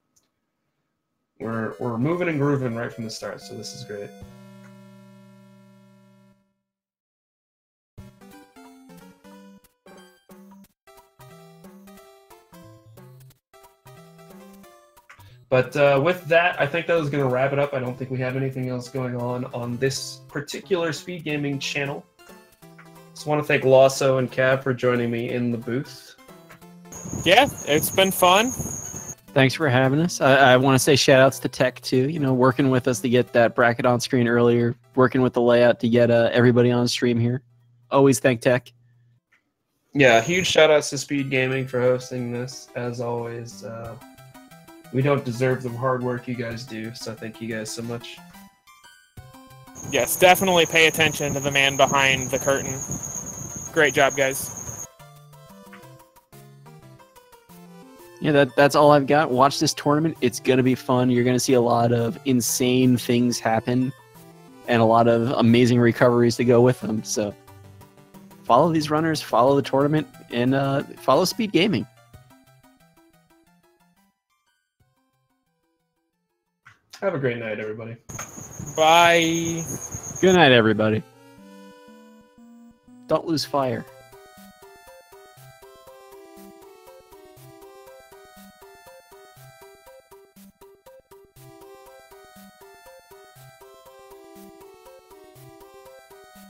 we're moving and grooving right from the start. So this is great. But with that, I think that was going to wrap it up. I don't think we have anything else going on this particular speed gaming channel. Just want to thank Lasso and Cav for joining me in the booth. Yeah, it's been fun. Thanks for having us. I want to say shout outs to Tech too, you know, working with us to get that bracket on screen earlier, working with the layout to get everybody on stream here. Always thank Tech. Yeah, huge shout outs to Speed Gaming for hosting this, as always. We don't deserve the hard work you guys do, so thank you guys so much. Yes, definitely pay attention to the man behind the curtain. Great job, guys. Yeah, that's all I've got. Watch this tournament. It's going to be fun. You're going to see a lot of insane things happen and a lot of amazing recoveries to go with them. So follow these runners, follow the tournament, and follow Speed Gaming. Have a great night, everybody. Bye. Good night, everybody. Don't lose fire.